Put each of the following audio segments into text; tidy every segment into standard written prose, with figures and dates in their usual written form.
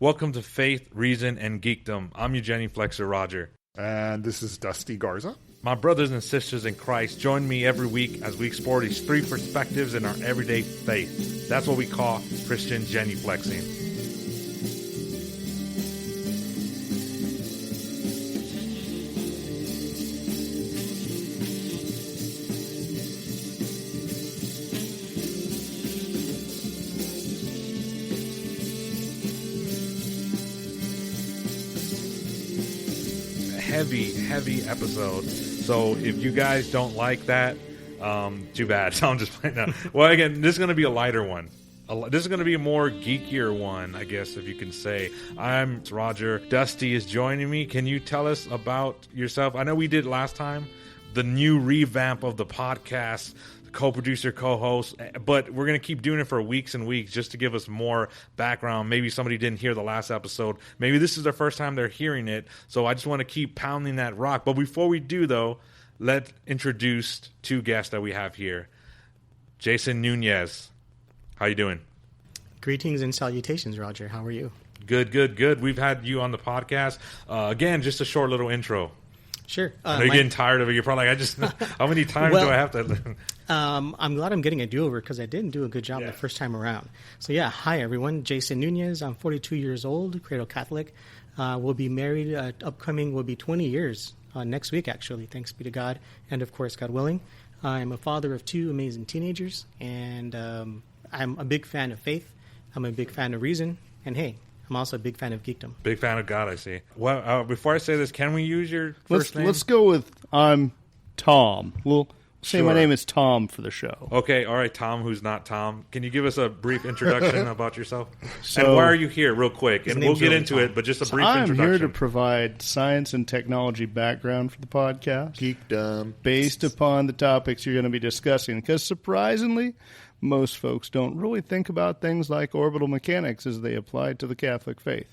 Welcome to Faith, Reason, and Geekdom. I'm your Jenny Flexer Roger. And this is Dusty Garza. My brothers and sisters in Christ, join me every week as we explore these three perspectives in our everyday faith. That's what we call Christian genuflexing. Heavy episode. So if you guys don't like that, too bad. So I'm just playing now. Well, again, this is going to be a lighter one. This is going to be a more geekier one, I guess, if you can say. I'm Roger. Dusty is joining me. Can you tell us about yourself? I know we did last time, the new revamp of the podcast, co-producer, co-host, but we're going to keep doing it for weeks and weeks just to give us more background. Maybe somebody didn't hear the last episode. Maybe this is their first time they're hearing it, so I just want to keep pounding that rock. But before we do, though, let's introduce two guests that we have here. Jason Nuez. How you doing? Greetings and salutations, Roger. How are you? Good. We've had you on the podcast. Again, just a short little intro. Sure. I know you're getting tired of it. You're probably like, how many times do I have to? I'm glad I'm getting a do-over because I didn't do a good job the first time around. So hi everyone. Jason Nuez. I'm 42 years old, cradle Catholic. We'll be married. Upcoming will be 20 years next week, actually. Thanks be to God, and of course, God willing. I'm a father of two amazing teenagers, and I'm a big fan of faith. I'm a big fan of reason, and hey, I'm also a big fan of geekdom. Big fan of God, I see. Well, before I say this, can we use your first name? Let's go with I'm Tom. We'll say my name is Tom for the show. Okay, all right, Tom, who's not Tom. Can you give us a brief introduction about yourself? And why are you here, real quick? And we'll get into it, but just a brief introduction. I'm here to provide science and technology background for the podcast. Geekdom. Based upon the topics you're going to be discussing. Because surprisingly, most folks don't really think about things like orbital mechanics as they apply to the Catholic faith.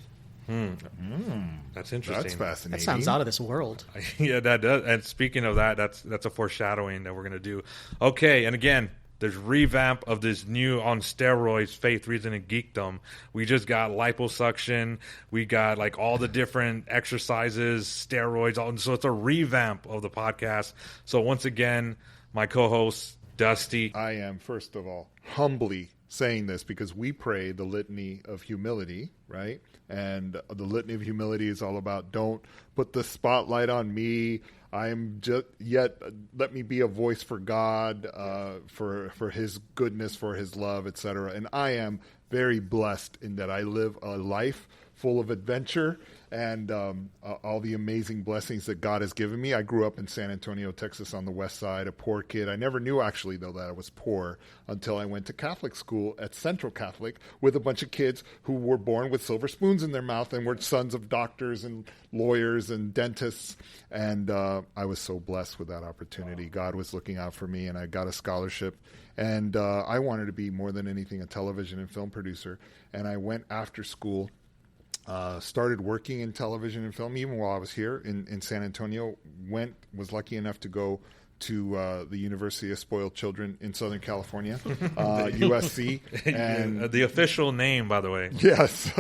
That's interesting. That's fascinating. That sounds out of this world. Yeah, that does. And speaking of that, that's a foreshadowing that we're going to do. Okay, and again, there's revamp of this new on steroids faith, reason, and geekdom. We just got liposuction. We got like all the different exercises, steroids. So it's a revamp of the podcast. So once again, my co-host, Dusty. I am, first of all, humbly saying this because we pray the Litany of Humility, right? And the Litany of Humility is all about don't put the spotlight on me. I am yet let me be a voice for God, for His goodness, for His love, etc. And I am very blessed in that I live a life full of adventure and all the amazing blessings that God has given me. I grew up in San Antonio, Texas, on the west side, a poor kid. I never knew, actually, though, that I was poor until I went to Catholic school at Central Catholic with a bunch of kids who were born with silver spoons in their mouth and were sons of doctors and lawyers and dentists. And I was so blessed with that opportunity. God was looking out for me, and I got a scholarship. And I wanted to be, more than anything, a television and film producer. And I went after school. Started working in television and film even while I was here in San Antonio. Was lucky enough to go to the University of Spoiled Children in Southern California, USC. And the official name, by the way. Yes.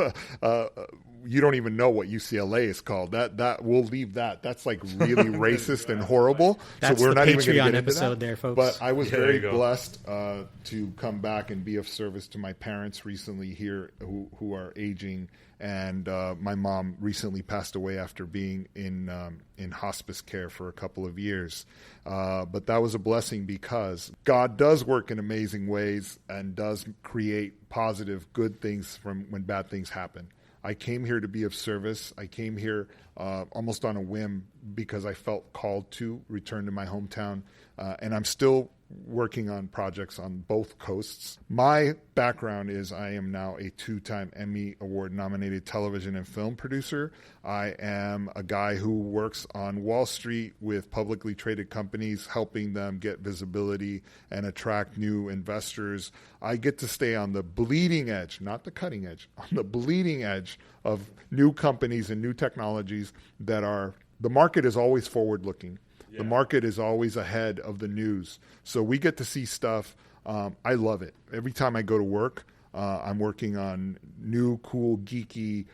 You don't even know what UCLA is called. That we'll leave that. That's like really racist and horrible. That's so we're the not Patreon even going to get into episode that. there, folks. But I was very blessed to come back and be of service to my parents recently here who are aging. And my mom recently passed away after being in hospice care for a couple of years. But that was a blessing because God does work in amazing ways and does create positive, good things from when bad things happen. I came here to be of service. I came here almost on a whim because I felt called to return to my hometown. And I'm still working on projects on both coasts. My background is I am now a 2-time Emmy Award-nominated television and film producer. I am a guy who works on Wall Street with publicly traded companies, helping them get visibility and attract new investors. I get to stay on the bleeding edge, not the cutting edge, on the bleeding edge of new companies and new technologies that are, the market is always forward-looking. The market is always ahead of the news. So we get to see stuff. I love it. Every time I go to work, I'm working on new, cool, geeky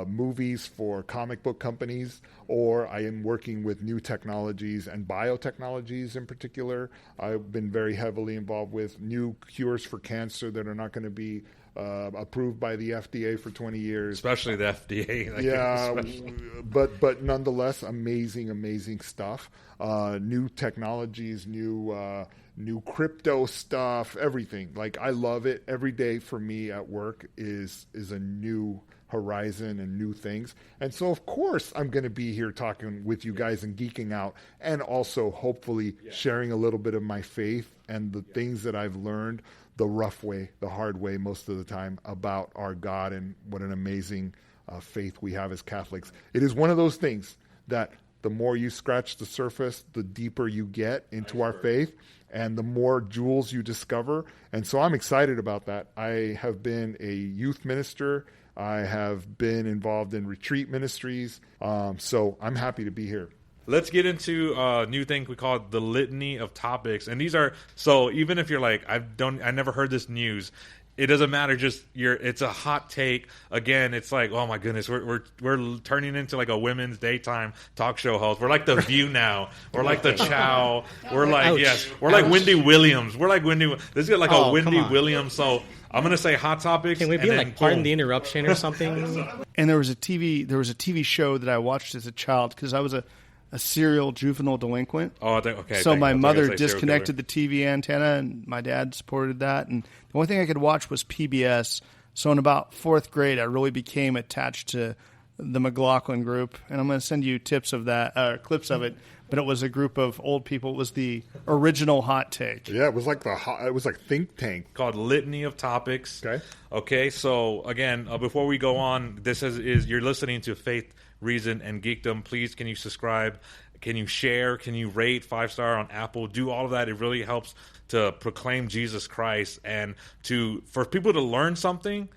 movies for comic book companies, or I am working with new technologies and biotechnologies in particular. I've been very heavily involved with new cures for cancer that are not going to be approved by the FDA for 20 years. Especially the FDA. But nonetheless, amazing stuff. New technologies, new crypto stuff, everything. Like, I love it. Every day for me at work is a new horizon and new things. And so, of course, I'm going to be here talking with you guys and geeking out, and also hopefully sharing a little bit of my faith and the things that I've learned the rough way, the hard way most of the time about our God and what an amazing faith we have as Catholics. It is one of those things that the more you scratch the surface, the deeper you get into our faith, and the more jewels you discover. And so I'm excited about that. I have been a youth minister. I have been involved in retreat ministries. So I'm happy to be here. Let's get into a new thing we call the Litany of Topics. And these are, so even if you're like, I never heard this news, it doesn't matter. Just it's a hot take. Again, it's like, oh my goodness, we're turning into like a women's daytime talk show host. We're like the View now. We're like the Chow. We're like we're like Wendy Williams. We're like Wendy. This is like a Wendy Williams. So I'm gonna say hot topics. Can we be like pardon the interruption or something? And there was a TV show that I watched as a child because I was a serial juvenile delinquent. Oh, okay. So my mother disconnected the TV antenna, and my dad supported that. And the only thing I could watch was PBS. So in about fourth grade, I really became attached to the McLaughlin group. And I'm going to send you tips of that, clips of it. But it was a group of old people. It was the original hot take. Yeah, it was like think tank called Litany of Topics. Okay. So again, before we go on, this is you're listening to Faith, Reason, and Geekdom. Please, can you subscribe? Can you share? Can you rate 5-star on Apple? Do all of that. It really helps to proclaim Jesus Christ and for people to learn something,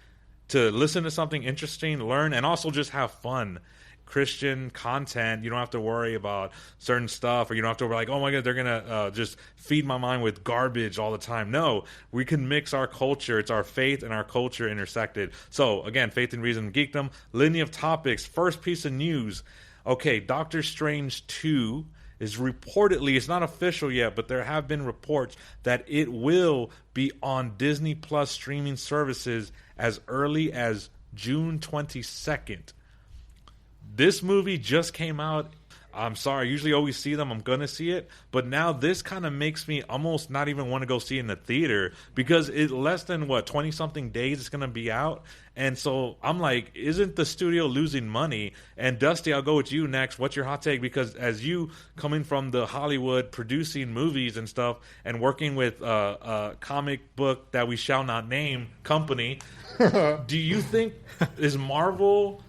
to listen to something interesting, learn, and also just have fun. Christian content. You don't have to worry about certain stuff, or you don't have to be like, oh my God, they're going to just feed my mind with garbage all the time. No, we can mix our culture. It's our faith and our culture intersected. So again, Faith and Reason, Geekdom, Litany of Topics. First piece of news. Okay, Doctor Strange 2 is reportedly, it's not official yet, but there have been reports that it will be on Disney Plus streaming services as early as June 22nd. This movie just came out. I'm sorry, I usually always see them. I'm going to see it. But now this kind of makes me almost not even want to go see it in the theater, because it's less than, 20-something days it's going to be out. And so I'm like, isn't the studio losing money? And Dusty, I'll go with you next. What's your hot take? Because as you coming from the Hollywood producing movies and stuff and working with a comic book that we shall not name company, do you think is Marvel...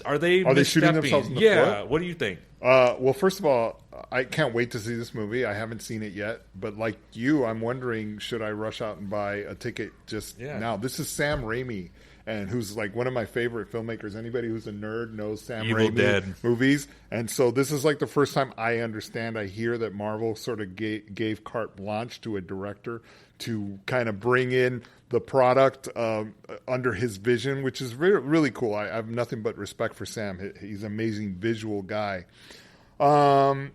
Are they shooting themselves in the foot? What do you think? Well, first of all, I can't wait to see this movie. I haven't seen it yet, but like you, I'm wondering, should I rush out and buy a ticket now? This is Sam Raimi, and who's like one of my favorite filmmakers. Anybody who's a nerd knows Sam Raimi movies, and so this is like the first time I hear that Marvel sort of gave carte blanche to a director to kind of bring in the product under his vision, which is really, really cool. I have nothing but respect for Sam. He's an amazing visual guy. There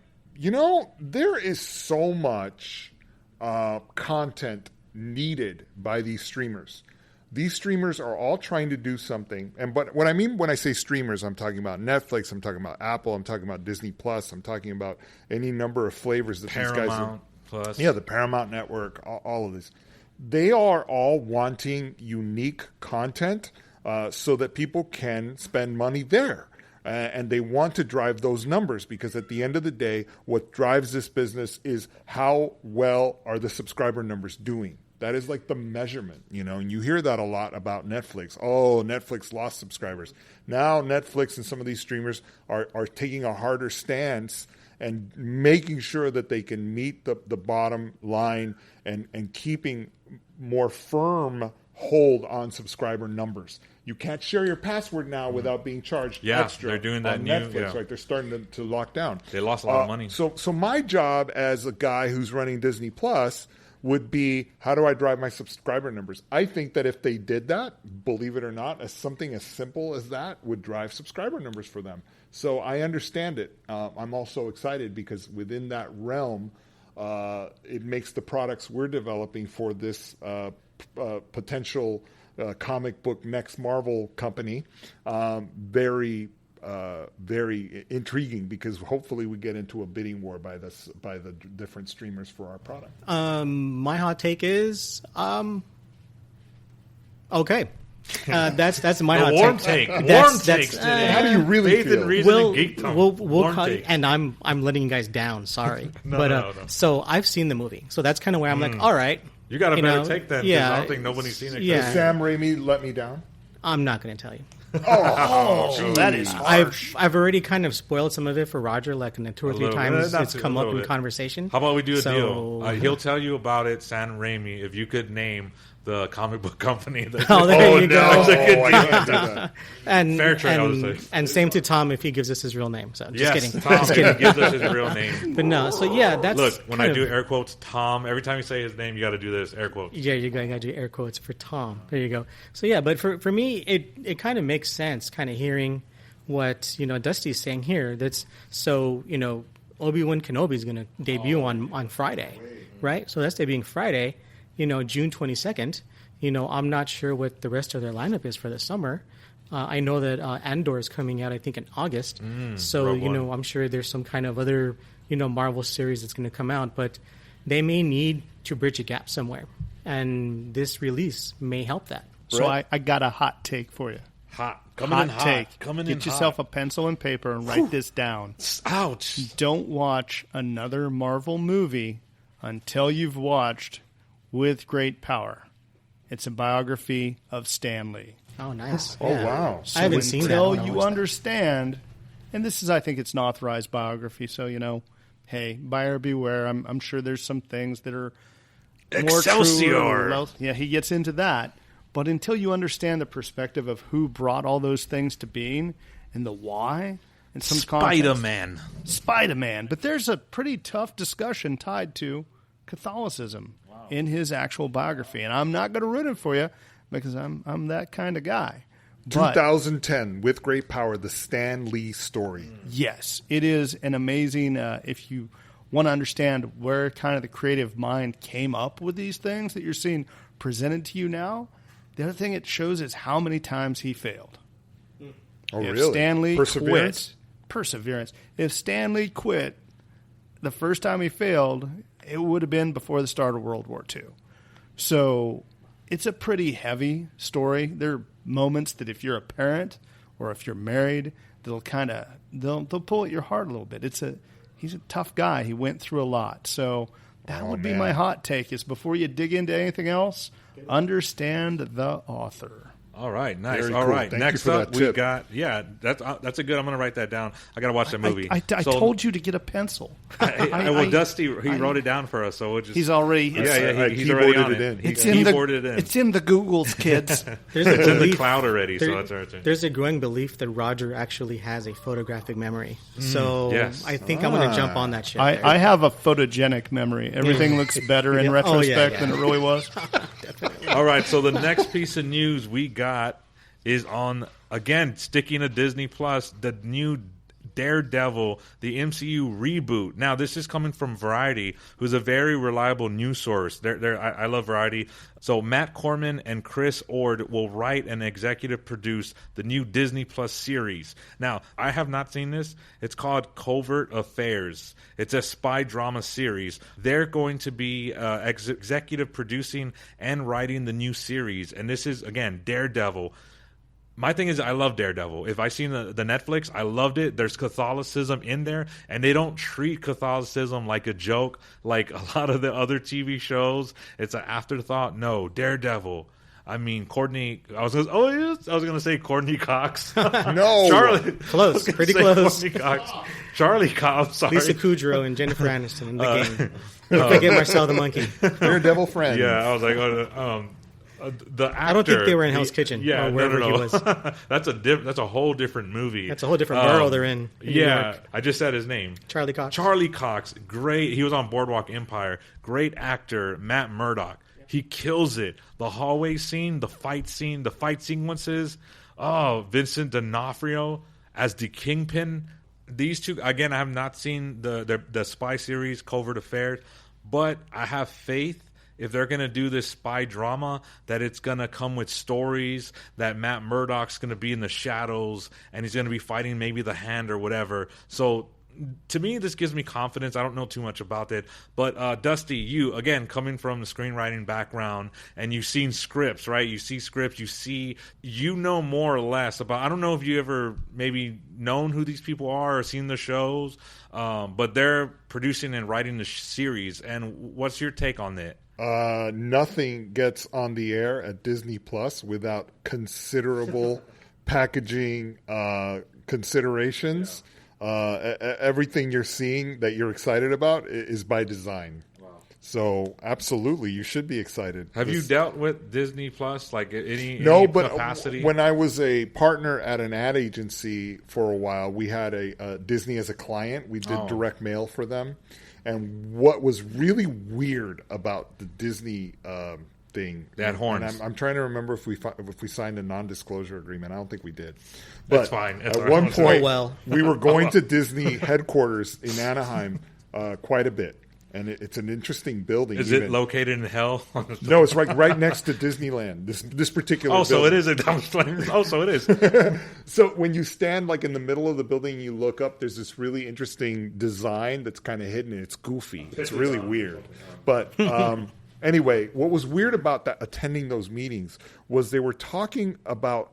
is so much content needed by these streamers. These streamers are all trying to do something. But what I mean when I say streamers, I'm talking about Netflix, I'm talking about Apple, I'm talking about Disney Plus, I'm talking about any number of flavors that these guys are. Plus. Yeah, the Paramount Network, all of this. They are all wanting unique content so that people can spend money there. And they want to drive those numbers, because at the end of the day, what drives this business is how well are the subscriber numbers doing. That is like the measurement, and you hear that a lot about Netflix. Oh, Netflix lost subscribers. Now Netflix and some of these streamers are taking a harder stance and making sure that they can meet the bottom line and keeping more firm hold on subscriber numbers. You can't share your password now without being charged extra. They're doing that on Netflix, right? They're starting to lock down. They lost a lot of money. So my job as a guy who's running Disney Plus would be, how do I drive my subscriber numbers? I think that if they did that, believe it or not, as something as simple as that would drive subscriber numbers for them. So I understand it. I'm also excited because within that realm, it makes the products we're developing for this potential comic book next Marvel company very intriguing, because hopefully we get into a bidding war by the different streamers for our product. My hot take is okay. That's my hot warm take. take. That's- Warm that's- takes today. How do you really Faith feel? and reason We'll, and geekdom. we'll Warm call, takes. and I'm letting you guys down. Sorry, No, but no. so I've seen the movie, so that's kind of where I'm like, all right, You got a better know, take then. 'Cause yeah, I don't think nobody's seen it. yeah. Sam Raimi let me down. I'm not going to tell you. That is harsh. I've already kind of spoiled some of it for Roger, like in the 2 or 3 little bit. times Not it's too- come a up little in bit. conversation. How about we do a So- deal? He'll tell you about it, Sam Raimi, if you could name the comic book company. That Oh, there you go. That's a good I deal. can't do that. And Fair trade, I would say. and same to Tom if he gives us his real name. So just Yes, kidding. Tom Just kidding. gives us his real name. But no, so yeah, that's Look, when I kind do of- air quotes, Tom, every time you say his name, you got to do this, air quotes. Yeah, you're going to do air quotes for Tom. There you go. So yeah, but for me, it kind of makes sense, kind of hearing what Dusty's saying here. That's so Obi-Wan Kenobi is going to debut on Friday, right? So that's debuting Friday, June 22nd. I'm not sure what the rest of their lineup is for the summer. I know that Andor is coming out, I think, in August. So Rogue One. I'm sure there's some kind of other Marvel series that's going to come out, but they may need to bridge a gap somewhere, and this release may help that. So I got a hot take for you. Hot. Coming in hot. Take. Coming Get in yourself hot. a pencil and paper and write this down. Ouch. Don't watch another Marvel movie until you've watched With Great Power. It's a biography of Stan Lee. Oh, nice. Oh, Yeah. wow. I haven't seen that. I Until wanna you watch that. understand, and this is, I think, it's an authorized biography, so, hey, buyer beware. I'm sure there's some things that are more Excelsior. true or less- yeah, he gets into that. But until you understand the perspective of who brought all those things to being and the why, and some context. Spider-Man. Spider-Man. But there's a pretty tough discussion tied to Catholicism in his actual biography. And I'm not going to ruin it for you because I'm that kind of guy. But 2010, With Great Power, the Stan Lee story. yes, it is an amazing, if you want to understand where kind of the creative mind came up with these things that you're seeing presented to you now, the other thing it shows is how many times he failed. Oh, If really? Stanley Perseverance? quit, perseverance. If Stanley quit the first time he failed, it would have been before the start of World War II. So it's a pretty heavy story. There are moments that if you're a parent or if you're married, they'll pull at your heart a little bit. He's a tough guy. He went through a lot. So that would be man. my hot take is before you dig into anything else, understand the author. All right, nice. Very All cool. right, Thank you next for up that we tip. got that's a good. I'm gonna write that down. I gotta watch that movie. I So, told you to get a pencil. well, Dusty he wrote it down for us, so we'll just He's already. he's I already on keyboarded it it. in. He It's in the. keyboarded it in. It's in the Googles, kids. There's a It's in the belief, cloud already, so there- that's right. there's a growing belief that Roger actually has a photographic memory. So yes. I think I'm going to jump on that shit. there. I have a photogenic memory. Everything looks better in Yeah. Oh, yeah, retrospect yeah. than it really was. All right, so the next piece of news we got is on, again, sticking to Disney Plus, the new Daredevil, the MCU reboot. Now, this is coming from Variety, who's a very reliable news source. I love Variety. So Matt Corman and Chris Ord will write and executive produce the new Disney Plus series. Now, I have not seen this. It's called Covert Affairs. It's a spy drama series. They're going to be executive producing and writing the new series. And this is, again, Daredevil. My thing is, I love Daredevil. If I seen the Netflix, I loved it. There's Catholicism in there, and they don't treat Catholicism like a joke, like a lot of the other TV shows. It's an afterthought. No, Daredevil. I mean, Courtney. I was gonna say Courtney Cox. No. Charlie. Close, I was gonna pretty say close. Courtney Cox. Charlie Cox. Sorry. Lisa Kudrow and Jennifer Aniston in the game. Don't forget Marcel the Monkey. Daredevil friend. Yeah, I was like, the actor. I don't think they were in Hell's Kitchen. Yeah, or wherever he was. That's a whole different movie. That's a whole different borough they're in New York. I just said his name. Charlie Cox. Charlie Cox, great. He was on Boardwalk Empire. Great actor, Matt Murdock. He kills it. The hallway scene, the fight sequences. Oh, Vincent D'Onofrio as the Kingpin. These two, again, I have not seen the spy series, Covert Affairs, but I have faith if they're going to do this spy drama that it's going to come with stories, that Matt Murdock's going to be in the shadows and he's going to be fighting maybe the Hand or whatever. So to me, this gives me confidence. I don't know too much about it. But Dusty, you, again, coming from the screenwriting background, and you've seen scripts, right? You see scripts, you know more or less about, I don't know if you ever maybe known who these people are or seen the shows, but they're producing and writing the series. And what's your take on that? Nothing gets on the air at Disney Plus without considerable packaging considerations. Everything you're seeing that you're excited about is by design. Wow. So absolutely, you should be excited. Have you dealt with Disney Plus, like any but capacity? When I was a partner at an ad agency for a while, we had a Disney as a client. We did direct mail for them. And what was really weird about the Disney thing, they had horns. And I'm trying to remember if we signed a non-disclosure agreement. I don't think we did. But that's fine. That's at one point, we were going to well. Disney headquarters in Anaheim quite a bit. And it's an interesting building. Is it located in hell? No, it's right next to Disneyland. This particular. Oh, building. So it is. So when you stand like in the middle of the building, and you look up. There's this really interesting design that's kind of hidden. It's goofy. It's really weird. But anyway, what was weird about that attending those meetings was they were talking about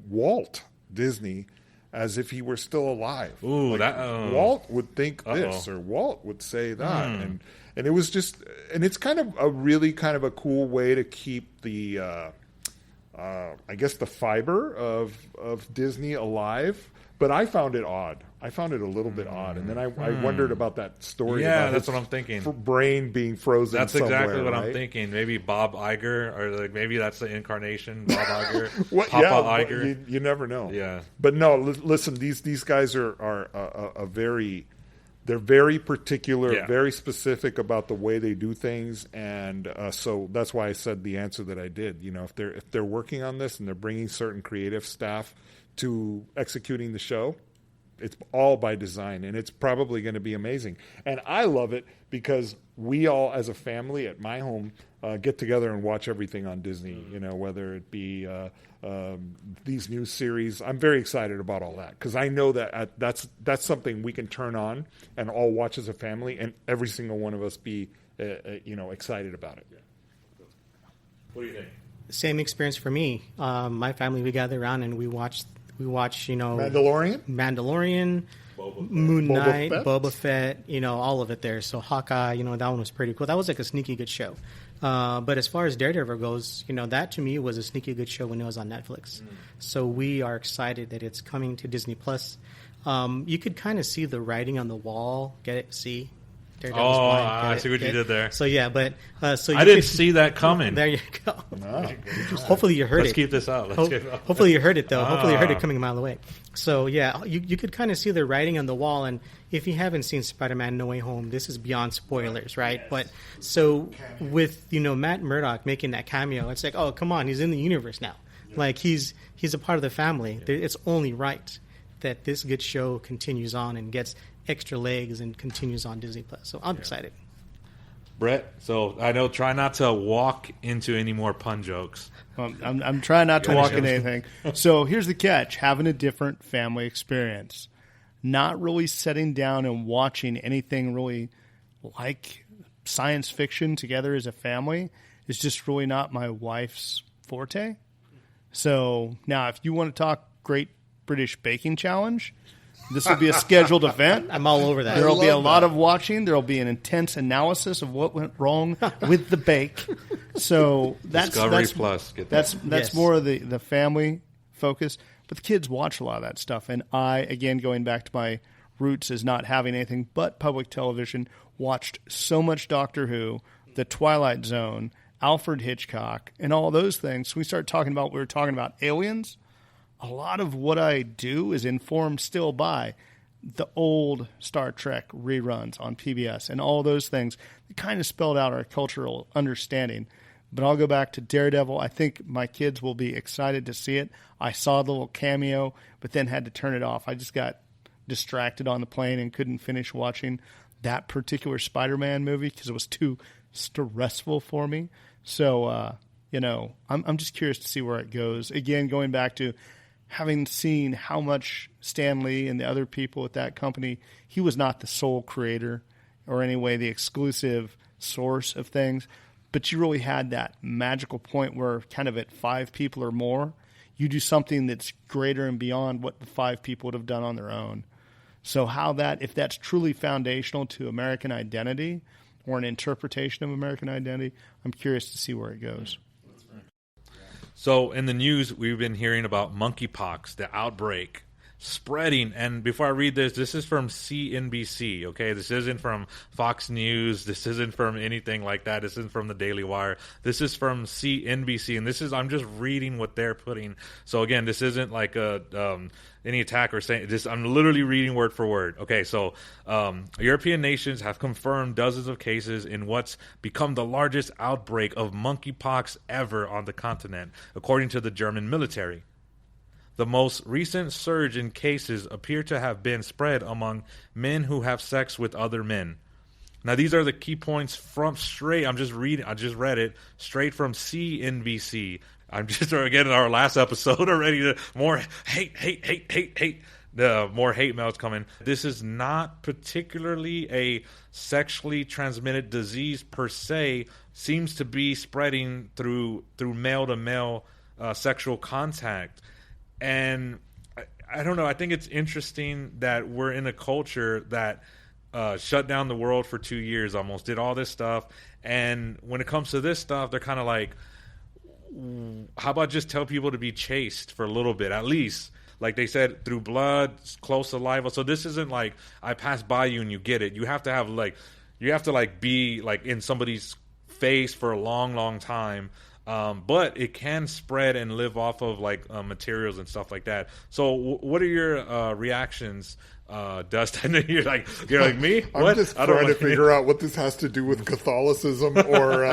Walt Disney as if he were still alive. Ooh, Walt would think this, or Walt would say that, and it was just, and it's kind of a really kind of a cool way to keep the, I guess the fiber of Disney alive. But I found it odd. I found it a little bit odd, and then I wondered about that story. Yeah, about that's his what I'm thinking. Brain being frozen. That's exactly what right? I'm thinking. Maybe Bob Iger, or like maybe that's the incarnation. Bob Iger, Iger. You never know. Yeah, but no. Listen, these guys are they're very particular, very specific about the way they do things, and so that's why I said the answer that I did. You know, if they're working on this and they're bringing certain creative staff to executing the show, it's all by design, and it's probably going to be amazing. And I love it because we all, as a family at my home, get together and watch everything on Disney, you know, whether it be these new series. I'm very excited about all that because I know that that's something we can turn on and all watch as a family, and every single one of us be excited about it. What do you think? Same experience for me. My family, we gather around and we watch, Mandalorian, Moon Knight, Boba Fett, all of it there. So Hawkeye, that one was pretty cool. That was like a sneaky good show. But as far as Daredevil goes, that to me was a sneaky good show when it was on Netflix. So we are excited that it's coming to Disney Plus. You could kind of see the writing on the wall. Get it? See? Daredevil's I see what you did there. So yeah, but so I didn't see that coming. There you go. Hopefully you heard it. Let's keep this out. Hopefully you heard it though. Hopefully you heard it coming a mile away. So yeah, you could kind of see the writing on the wall. And if you haven't seen Spider-Man: No Way Home, this is beyond spoilers, right? Yes. But so with Matt Murdock making that cameo, it's like, oh come on, he's in the universe now. Yeah. Like he's a part of the family. Yeah. It's only right that this good show continues on and gets extra legs and continues on Disney Plus. So I'm excited. Brett, so I know, try not to walk into any more pun jokes. I'm trying not to walk into anything. So here's the catch: having a different family experience, not really sitting down and watching anything really like science fiction together as a family is just really not my wife's forte. So now, if you want to talk Great British Baking Challenge, this will be a scheduled event. I'm all over that. There will be a lot of watching. There will be an intense analysis of what went wrong with the bake. So that's Plus. That's more of the family focus. But the kids watch a lot of that stuff. And I, again, going back to my roots as not having anything but public television, watched so much Doctor Who, The Twilight Zone, Alfred Hitchcock, and all those things. So we started talking about, we were talking about aliens. A lot of what I do is informed still by the old Star Trek reruns on PBS and all those things. It kind of spelled out our cultural understanding. But I'll go back to Daredevil. I think my kids will be excited to see it. I saw the little cameo, but then had to turn it off. I just got distracted on the plane and couldn't finish watching that particular Spider-Man movie because it was too stressful for me. So, I'm just curious to see where it goes. Again, going back to having seen how much Stan Lee and the other people at that company, he was not the sole creator or anyway the exclusive source of things, but you really had that magical point where kind of at 5 people or more, you do something that's greater and beyond what the 5 people would have done on their own. So if that's truly foundational to American identity or an interpretation of American identity, I'm curious to see where it goes. So in the news, we've been hearing about monkeypox, the outbreak, spreading. And before I read this is from CNBC, okay? This isn't from Fox News. This isn't from anything like that. This isn't from the Daily Wire. This is from CNBC. And I'm just reading what they're putting. So again, this isn't like any attack or saying this. I'm literally reading word for word. Okay, so European nations have confirmed dozens of cases in what's become the largest outbreak of monkeypox ever on the continent, according to the German military. The most recent surge in cases appear to have been spread among men who have sex with other men. Now, these are the key points I just read it straight from CNBC. I'm just, again, in our last episode already, more hate. The more hate mails coming. This is not particularly a sexually transmitted disease per se. Seems to be spreading through male-to-male sexual contact. And I don't know. I think it's interesting that we're in a culture that shut down the world for 2 years almost, did all this stuff. And when it comes to this stuff, they're kind of like, how about just tell people to be chaste for a little bit, at least? Like they said, through blood, close saliva. So this isn't like I pass by you and you get it. You have to be like in somebody's face for a long, long time. But it can spread and live off of like materials and stuff like that. So what are your reactions, Dust? I know you're like me. I'm just trying to figure out what this has to do with Catholicism or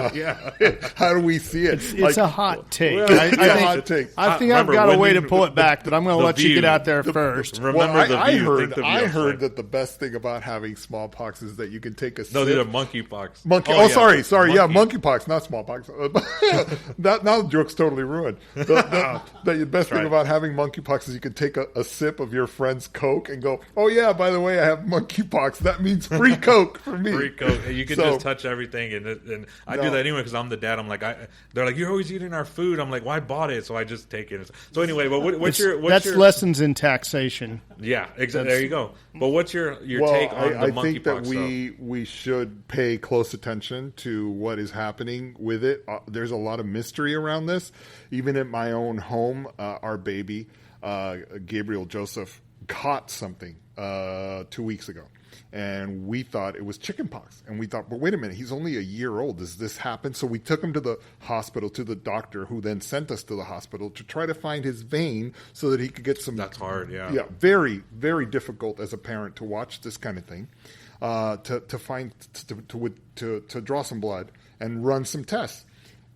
how do we see it? It's a hot take. Hot take. I think I've got a way to pull it back, but I'm going to let you get out there first. I heard that the best thing about having smallpox is that you can take a sip. No, these are monkeypox. Sorry. Yeah, monkeypox, not smallpox. Now the joke's totally ruined. The best thing about having monkeypox is you can take a sip of your friend's Coke and go, oh yeah, by the way, I have monkeypox. That means free Coke for me. Free Coke. You can just touch everything, and I do that anyway because I'm the dad. I'm like, they're like, you're always eating our food. I'm like, well, I bought it, so I just take it. So anyway, but what's your lessons in taxation? Yeah, exactly. There you go. But what's your take on the monkeypox? I think that we should pay close attention to what is happening with it. There's a lot of mystery around this. Even at my own home, our baby, Gabriel Joseph, caught something 2 weeks ago, and we thought it was chickenpox. And we thought, but wait a minute, he's only a year old. Does this happen? So we took him to the hospital, to the doctor, who then sent us to the hospital to try to find his vein so that he could get some. That's hard, yeah. Yeah, very, very difficult as a parent to watch this kind of thing, to draw some blood and run some tests.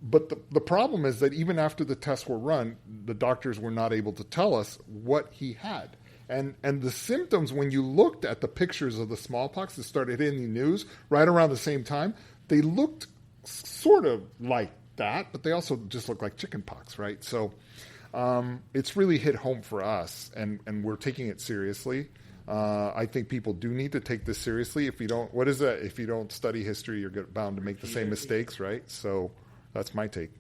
But the problem is that even after the tests were run, the doctors were not able to tell us what he had. And the symptoms, when you looked at the pictures of the smallpox that started hitting the news right around the same time, they looked sort of like that, but they also just looked like chickenpox, right? So it's really hit home for us, and we're taking it seriously. I think people do need to take this seriously. If you don't, what is that? If you don't study history, you're bound to make the same mistakes, right? So that's my take.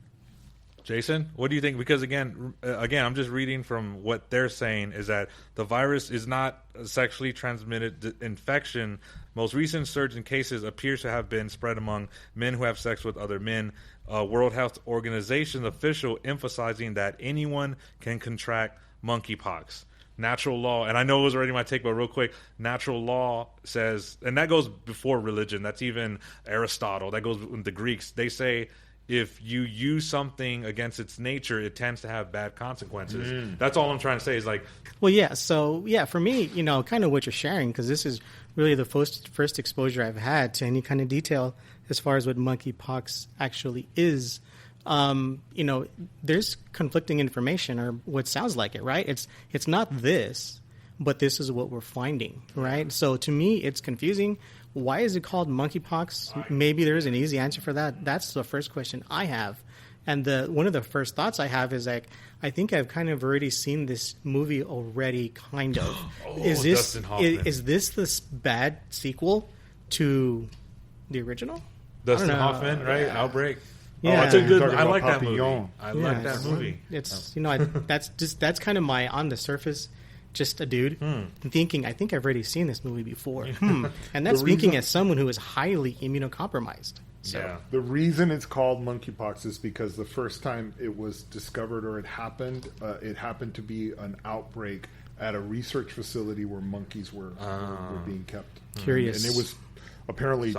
Jason, what do you think? Because again, I'm just reading from what they're saying is that the virus is not a sexually transmitted infection. Most recent surge in cases appears to have been spread among men who have sex with other men. World Health Organization official emphasizing that anyone can contract monkeypox. Natural law, and I know it was already my take, but real quick, natural law says, and that goes before religion. That's even Aristotle. That goes with the Greeks. They say if you use something against its nature, it tends to have bad consequences. That's all I'm trying to say is like, Well, yeah. So, yeah, for me, kind of what you're sharing, because this is really the first exposure I've had to any kind of detail as far as what monkeypox actually is. There's conflicting information, or what sounds like it, right? It's not this, but this is what we're finding, right? So to me, it's confusing. Why is it called monkeypox? Maybe there's an easy answer for that. That's the first question I have. And one of the first thoughts I have is like, I think I've kind of already seen this movie already, kind of. Is this the bad sequel to the original? Dustin Hoffman, right? Outbreak. Yeah. It's a good. Talking I about like that Papillon. movie. I like that movie. It's that's kind of my on the surface, just a dude thinking. I think I've already seen this movie before, and that's speaking as someone who is highly immunocompromised. So. Yeah. The reason it's called monkeypox is because the first time it was discovered or it happened to be an outbreak at a research facility where monkeys were being kept. Curious. And it was apparently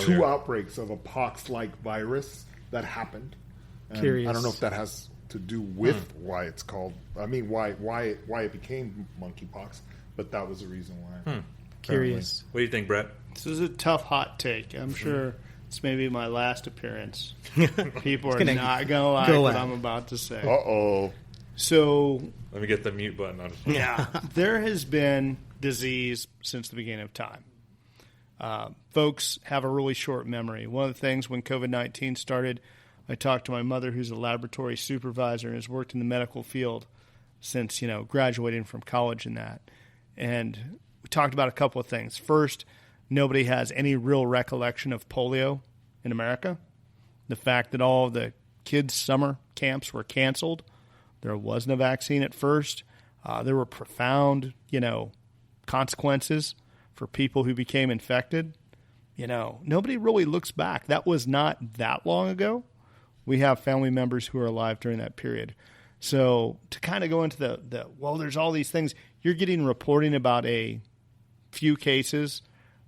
two outbreaks of a pox-like virus that happened. And Curious. I don't know if that has to do with why it's called. I mean, why it became monkeypox, but that was the reason why. Curious. What do you think, Brett? This is a tough hot take. I'm sure it's maybe my last appearance. People are not going to like what I'm about to say. Uh-oh. So, Let me get the mute button on. yeah, there has been disease since the beginning of time. Folks have a really short memory. One of the things when COVID-19 started, I talked to my mother, who's a laboratory supervisor and has worked in the medical field since, graduating from college and that. And we talked about a couple of things. First, nobody has any real recollection of polio in America. The fact that all of the kids' summer camps were canceled. There wasn't a vaccine at first. There were profound, consequences for people who became infected. Nobody really looks back. That was not that long ago. We have family members who are alive during that period. So to kind of go into there's all these things. You're getting reporting about a few cases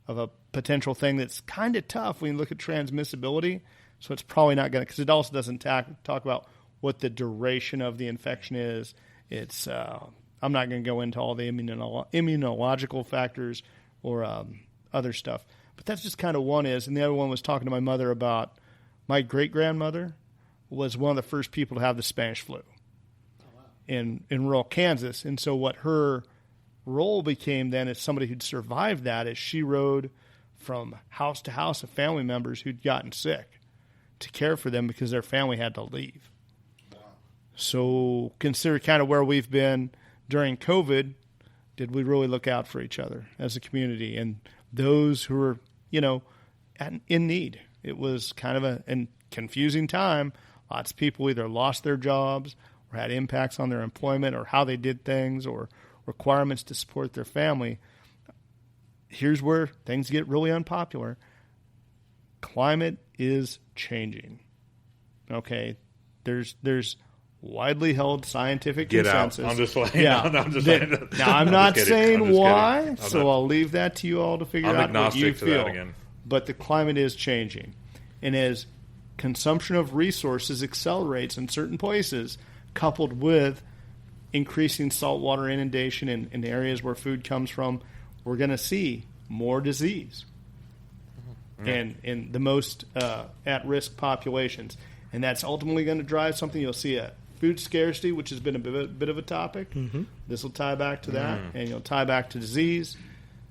of a potential thing that's kind of tough when you look at transmissibility. So it's probably not going to, because it also doesn't talk about what the duration of the infection is. It's I'm not going to go into all the immunological factors or other stuff. But that's just kind of one is. And the other one was talking to my mother about my great-grandmother was one of the first people to have the Spanish flu in rural Kansas. And so what her role became then as somebody who'd survived that is she rode from house to house of family members who'd gotten sick to care for them because their family had to leave. Wow. So consider kind of where we've been during COVID. Did we really look out for each other as a community and those who were, in need? It was kind of a confusing time. Lots of people either lost their jobs or had impacts on their employment or how they did things or requirements to support their family. Here's where things get really unpopular. Climate is changing. Okay, there's widely held scientific consensus. Out. I'm just like, yeah. Now I'm not saying why, so I'll leave that to you all to figure out what you feel. But the climate is changing, and as consumption of resources accelerates in certain places, coupled with increasing saltwater inundation in areas where food comes from, we're going to see more disease and in the most at-risk populations. And that's ultimately going to drive something. You'll see a food scarcity, which has been a bit of a topic. Mm-hmm. This will tie back to that, and you'll tie back to disease.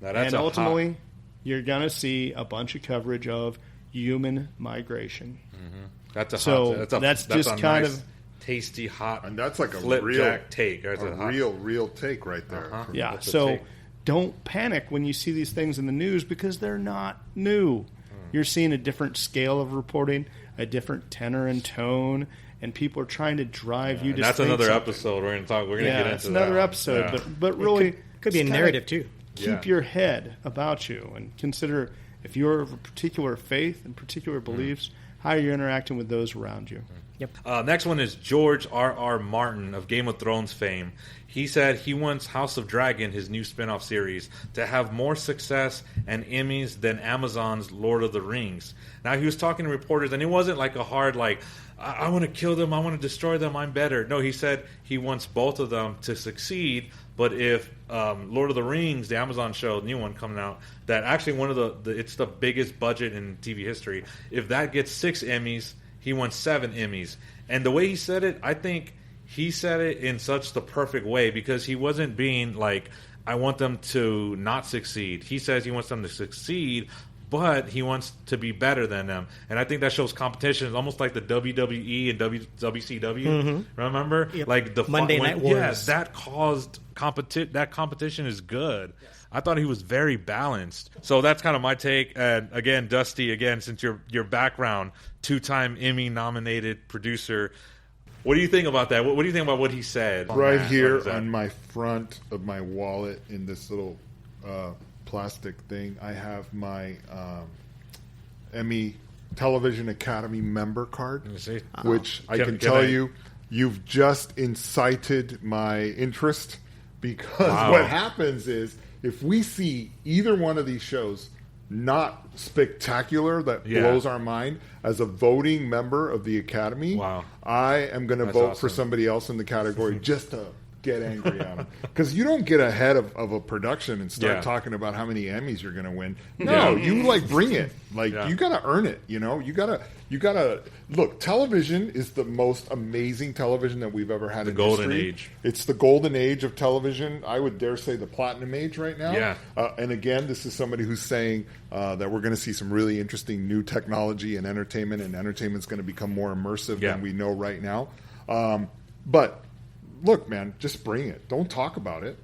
And ultimately, you're going to see a bunch of coverage of human migration. Mm-hmm. That's just kind of tasty, hot, and that's like a real take. Real take right there. Uh-huh. Yeah. So don't panic when you see these things in the news because they're not new. You're seeing a different scale of reporting, a different tenor and tone, and people are trying to drive you to. That's another episode. We're going to talk. We're going to get into that's another episode. Yeah. But really, could be a narrative too. Keep your head about you and consider if you're of a particular faith and particular beliefs, how you're interacting with those around you. Yep. Next one is George R.R. Martin of Game of Thrones fame. He said he wants House of Dragon, his new spin-off series, to have more success and Emmys than Amazon's Lord of the Rings. Now, he was talking to reporters, and it wasn't like a hard, like, I want to kill them, I want to destroy them, I'm better. No, he said he wants both of them to succeed, but if Lord of the Rings, the Amazon show, the new one coming out, that actually one of the it's the biggest budget in TV history, if that gets 6 Emmys, he wants 7 Emmys. And the way he said it, I think he said it in such the perfect way, because he wasn't being like, I want them to not succeed. He says he wants them to succeed, but he wants to be better than them. And I think that shows competition. It's almost like the WWE and WCW. Remember? Yep. Like the Monday Night Wars. Yes, that caused that competition is good. I thought he was very balanced. So that's kind of my take. And again, Dusty, since your background, 2-time Emmy-nominated producer, what do you think about that? What do you think about what he said? Right here on my front of my wallet in this little plastic thing, I have my Emmy Television Academy member card, which I can tell you, you've just incited my interest, because what happens is, if we see either one of these shows not spectacular that blows our mind, as a voting member of the Academy, I am going to vote for somebody else in the category just to get angry at them. Because you don't get ahead of a production and start talking about how many Emmys you're going to win. No, you like bring it. Like you got to earn it. You know, you got to look. Television is the most amazing television that we've ever had in history. The golden age. It's the golden age of television. I would dare say the platinum age right now. Yeah. And again, this is somebody who's saying that we're going to see some really interesting new technology and entertainment's going to become more immersive than we know right now. But look, man, just bring it. Don't talk about it.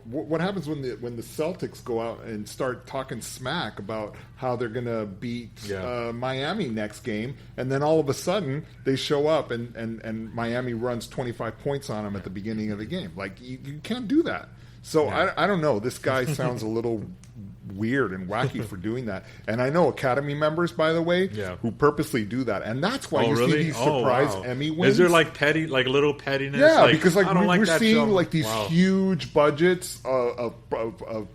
What happens when the Celtics go out and start talking smack about how they're going to beat Miami next game, and then all of a sudden they show up and Miami runs 25 points on them at the beginning of the game? Like, you can't do that. So I don't know. This guy sounds a little weird and wacky for doing that. And I know Academy members, by the way, who purposely do that. And that's why see these surprise Emmy wins. Is there like little pettiness? Yeah, because we're seeing like these huge budgets of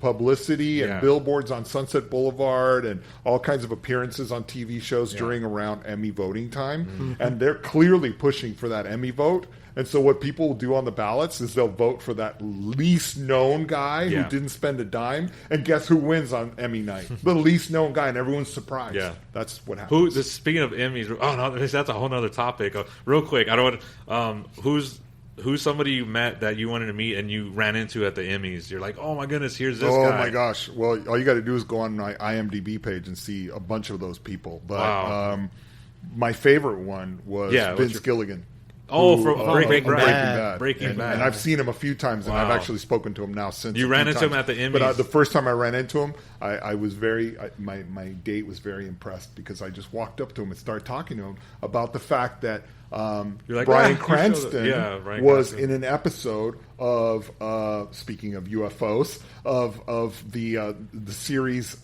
publicity and billboards on Sunset Boulevard and all kinds of appearances on TV shows during around Emmy voting time. Mm-hmm. And they're clearly pushing for that Emmy vote. And so what people do on the ballots is they'll vote for that least known guy who didn't spend a dime. And guess who wins on Emmy night? The least known guy, and everyone's surprised. Yeah. That's what happens. Speaking of Emmys, that's a whole other topic. Real quick, I don't. Who's somebody you met that you wanted to meet and you ran into at the Emmys? You're like, oh my goodness, here's this guy. Oh my gosh. Well, all you got to do is go on my IMDb page and see a bunch of those people. But my favorite one was Vince Gilligan. From Breaking Bad. Breaking Bad. And I've seen him a few times, and I've actually spoken to him now since. You ran into him at the Emmys? But the first time I ran into him, I was my date was very impressed, because I just walked up to him and started talking to him about the fact that Bryan Cranston was in an episode of, speaking of UFOs, of the series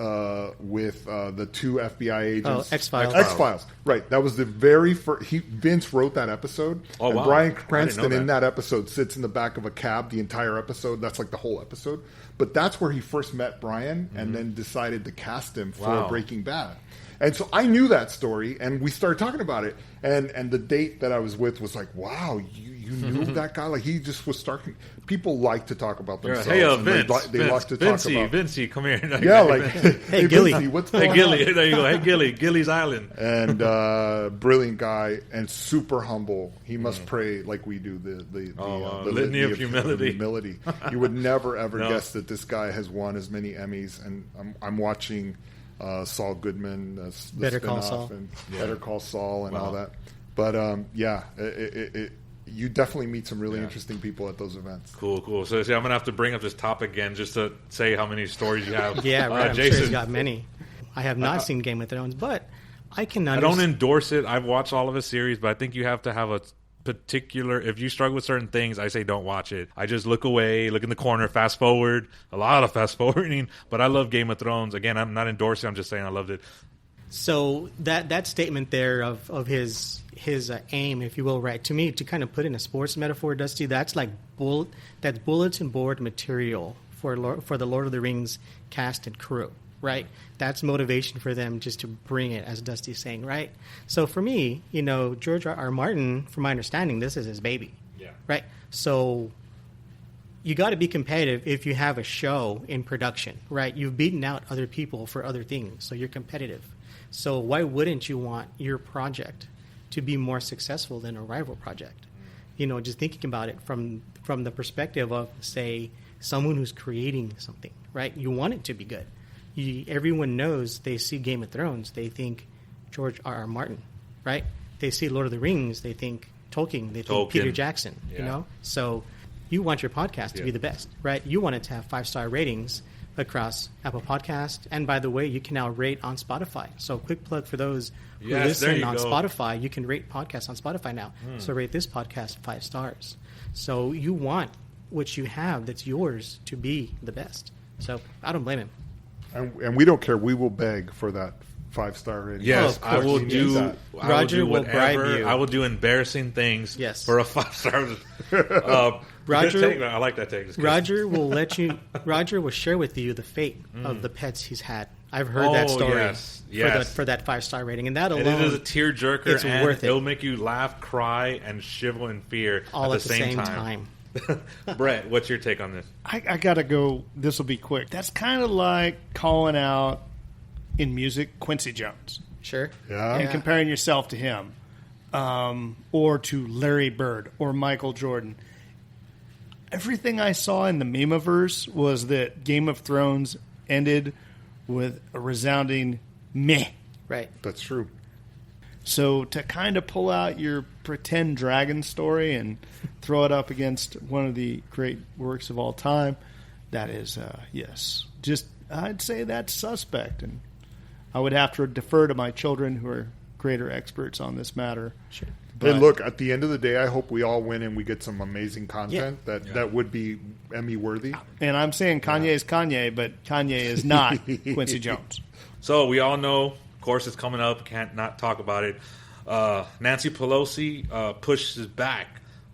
with the 2 FBI agents. X-Files. X-Files. Right. That was the very first. Vince wrote that episode. Oh, wow. Bryan Cranston in that episode sits in the back of a cab the entire episode. That's like the whole episode. But that's where he first met Bryan and then decided to cast him for Breaking Bad. And so I knew that story, and we started talking about it. And the date that I was with was like, wow, you knew that guy? Like, he just was starting. People like to talk about themselves. Hey, Vince. They like to talk about Vincey, come here. Hey, Gilly. Vincey, what's going on? Hey, Gilly. There you go. Hey, Gilly. Gilly's Island. And brilliant guy and super humble. He must pray like we do the Litany of Humility. You would never, ever guess that this guy has won as many Emmys. And I'm watching Saul Goodman, the Better Call Saul, and Better Call Saul, and all that. But you definitely meet some really interesting people at those events. Cool. So I'm gonna have to bring up this topic again just to say how many stories you have. Yeah, right. I'm Jason. Sure he's got many. I have not seen Game of Thrones, but I can. I don't endorse it. I've watched all of his series, but I think you have to have a particular. If you struggle with certain things, I say don't watch it. I just look away, look in the corner, fast forward. A lot of fast forwarding, but I love Game of Thrones. Again, I'm not endorsing. I'm just saying I loved it. So that statement there of his aim, if you will, right? To me, to kind of put in a sports metaphor, Dusty, that's like bulletin board material for the Lord of the Rings cast and crew, right? That's motivation for them just to bring it, as Dusty's saying, right? So for me, George R. Martin, from my understanding, this is his baby, right? So you got to be competitive if you have a show in production, right? You've beaten out other people for other things, so you're competitive. So why wouldn't you want your project to be more successful than a rival project? Just thinking about it from the perspective of, say, someone who's creating something, right? You want it to be good. Everyone knows, they see Game of Thrones, they think George R. Martin, right? They see Lord of the Rings, they think Tolkien, they think Peter Jackson, So you want your podcast to be the best, right? You want it to have 5-star ratings across Apple Podcasts. And by the way, you can now rate on Spotify. So quick plug for those who listen on Spotify. You can rate podcasts on Spotify now. So rate this podcast 5 stars. So you want what you have that's yours to be the best. So I don't blame him. And we don't care. We will beg for that 5-star rating. Yes, I will do. That. Roger will bribe you. I will do embarrassing things for a 5-star. Roger, I like that take. Roger will let you. Roger will share with you the fate of the pets he's had. I've heard that story for that 5-star rating, and that alone, it is a tearjerker. It's worth it. It'll make you laugh, cry, and shiver in fear all at the same time. Brett, what's your take on this? I gotta go. This will be quick. That's kind of like calling out in music Quincy Jones. Sure. Yeah. And comparing yourself to him, or to Larry Bird or Michael Jordan. Everything I saw in the Meme-averse was that Game of Thrones ended with a resounding meh. Right. That's true. So to kind of pull out your pretend dragon story and throw it up against one of the great works of all time, that is, yes. Just, I'd say that's suspect. And I would have to defer to my children who are greater experts on this matter. Sure. Hey, look, at the end of the day, I hope we all win and we get some amazing content that would be Emmy worthy. And I'm saying Kanye is Kanye, but Kanye is not Quincy Jones. So we all know, of course, it's coming up. Can't not talk about it. Nancy Pelosi pushes back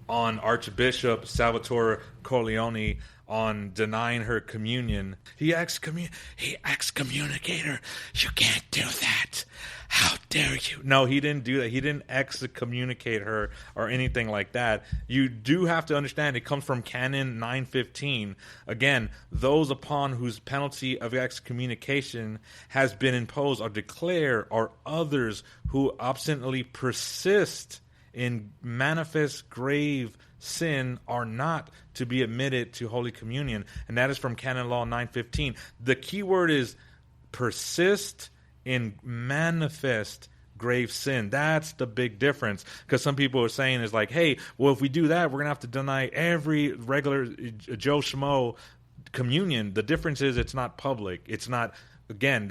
on Archbishop Salvatore Corleone on denying her communion. He excommunicated her. You can't do that. How dare you? No, he didn't do that. He didn't excommunicate her or anything like that. You do have to understand it comes from Canon 915. Again, those upon whose penalty of excommunication has been imposed or declared are others who obstinately persist in manifest grave sin are not to be admitted to Holy Communion. And that is from Canon Law 915. The key word is persist in manifest grave sin. That's the big difference. Because some people are saying is like, hey, well, if we do that, we're going to have to deny every regular Joe Schmo communion. The difference is it's not public. It's not, again,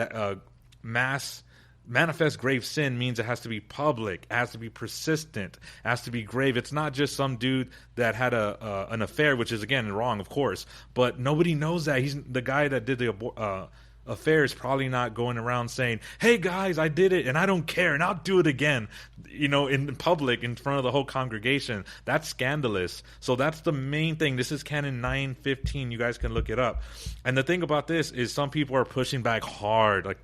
manifest grave sin means it has to be public, it has to be persistent, it has to be grave. It's not just some dude that had an affair, which is, again, wrong, of course. But nobody knows that. He's the guy that did the affair is probably not going around saying, hey guys, I did it and I don't care and I'll do it again, in public in front of the whole congregation. That's scandalous. So that's the main thing. This is Canon 915. You guys can look it up. And the thing about this is some people are pushing back hard. Like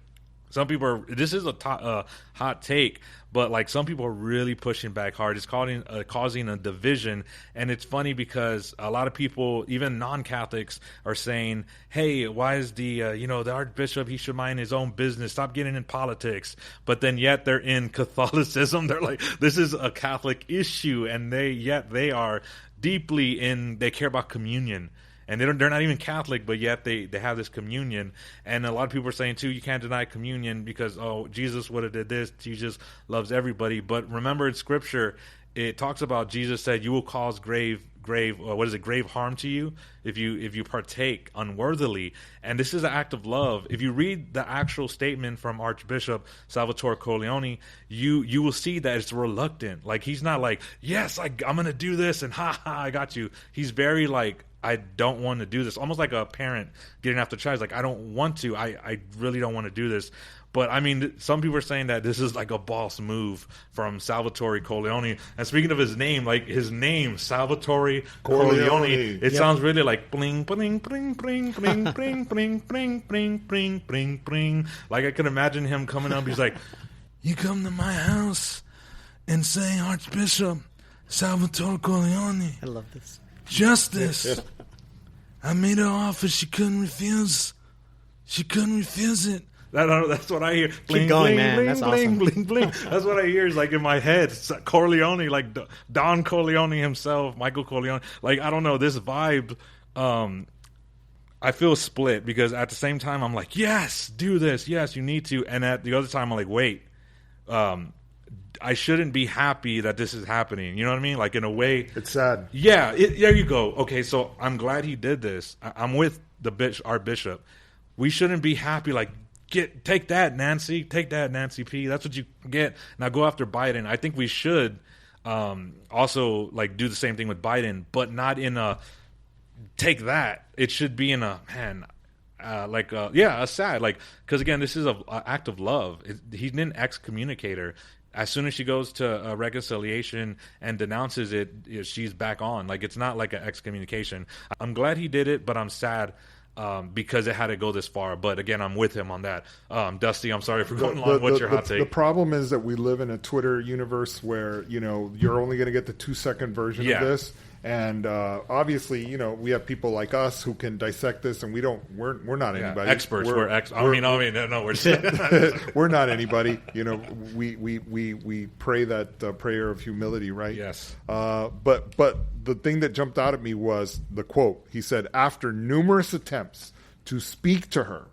some people are, this is a hot take, but like some people are really pushing back hard. It's causing a division. And it's funny because a lot of people, even non-Catholics, are saying, hey, why is the Archbishop, he should mind his own business, stop getting in politics. But then yet they're in Catholicism. They're like, this is a Catholic issue. And they are deeply they care about communion. And they're not even Catholic, but yet they have this communion. And a lot of people are saying, too, you can't deny communion because, Jesus would have did this. Jesus loves everybody. But remember in Scripture, it talks about Jesus said, you will cause grave harm to you if you partake unworthily. And this is an act of love. If you read the actual statement from Archbishop Salvatore Corleone, you will see that it's reluctant. Like he's not like, yes, I'm going to do this and ha, I got you. He's very like, I don't want to do this. Almost like a parent getting after child. Like, I don't want to. I really don't want to do this. But, I mean, some people are saying that this is like a boss move from Salvatore Corleone. And speaking of his name, Salvatore Corleone, it sounds really like bling, bling, bling, bling, bling, bling, bling, bling, bling, bling, bling, bling. Like, I can imagine him coming up. He's like, you come to my house and say, Archbishop Salvatore Corleone. I love this. Justice. I made her offer she couldn't refuse. She couldn't refuse it. That's what I hear. Bling, Keep going, bling, man. bling, That's bling, awesome. bling, bling. That's what I hear is like in my head. It's Corleone, like Don Corleone himself, Michael Corleone. Like, I don't know, this vibe, I feel split because at the same time I'm like, yes, do this. Yes, you need to. And at the other time I'm like, wait, I shouldn't be happy that this is happening. You know what I mean? Like, in a way. It's sad. Yeah, there you go. Okay, so I'm glad he did this. I'm with our bishop. We shouldn't be happy like, take that, Nancy. Take that, Nancy P. That's what you get. Now go after Biden. I think we should also like do the same thing with Biden, but not in a take that. It should be in a a sad, like, because again, this is an act of love. He's an excommunicator. As soon as she goes to reconciliation and denounces it, she's back on. Like, it's not like an excommunication. I'm glad he did it, but I'm sad. Because it had to go this far. But again, I'm with him on that. Dusty, I'm sorry for going long. What's your hot take? The problem is that we live in a Twitter universe where, you're only going to get the 2-second version of this. And obviously, we have people like us who can dissect this, and we're not anybody. Experts. We're we're not anybody. We pray that prayer of humility, right? Yes. But the thing that jumped out at me was the quote. He said, after numerous attempts to speak to her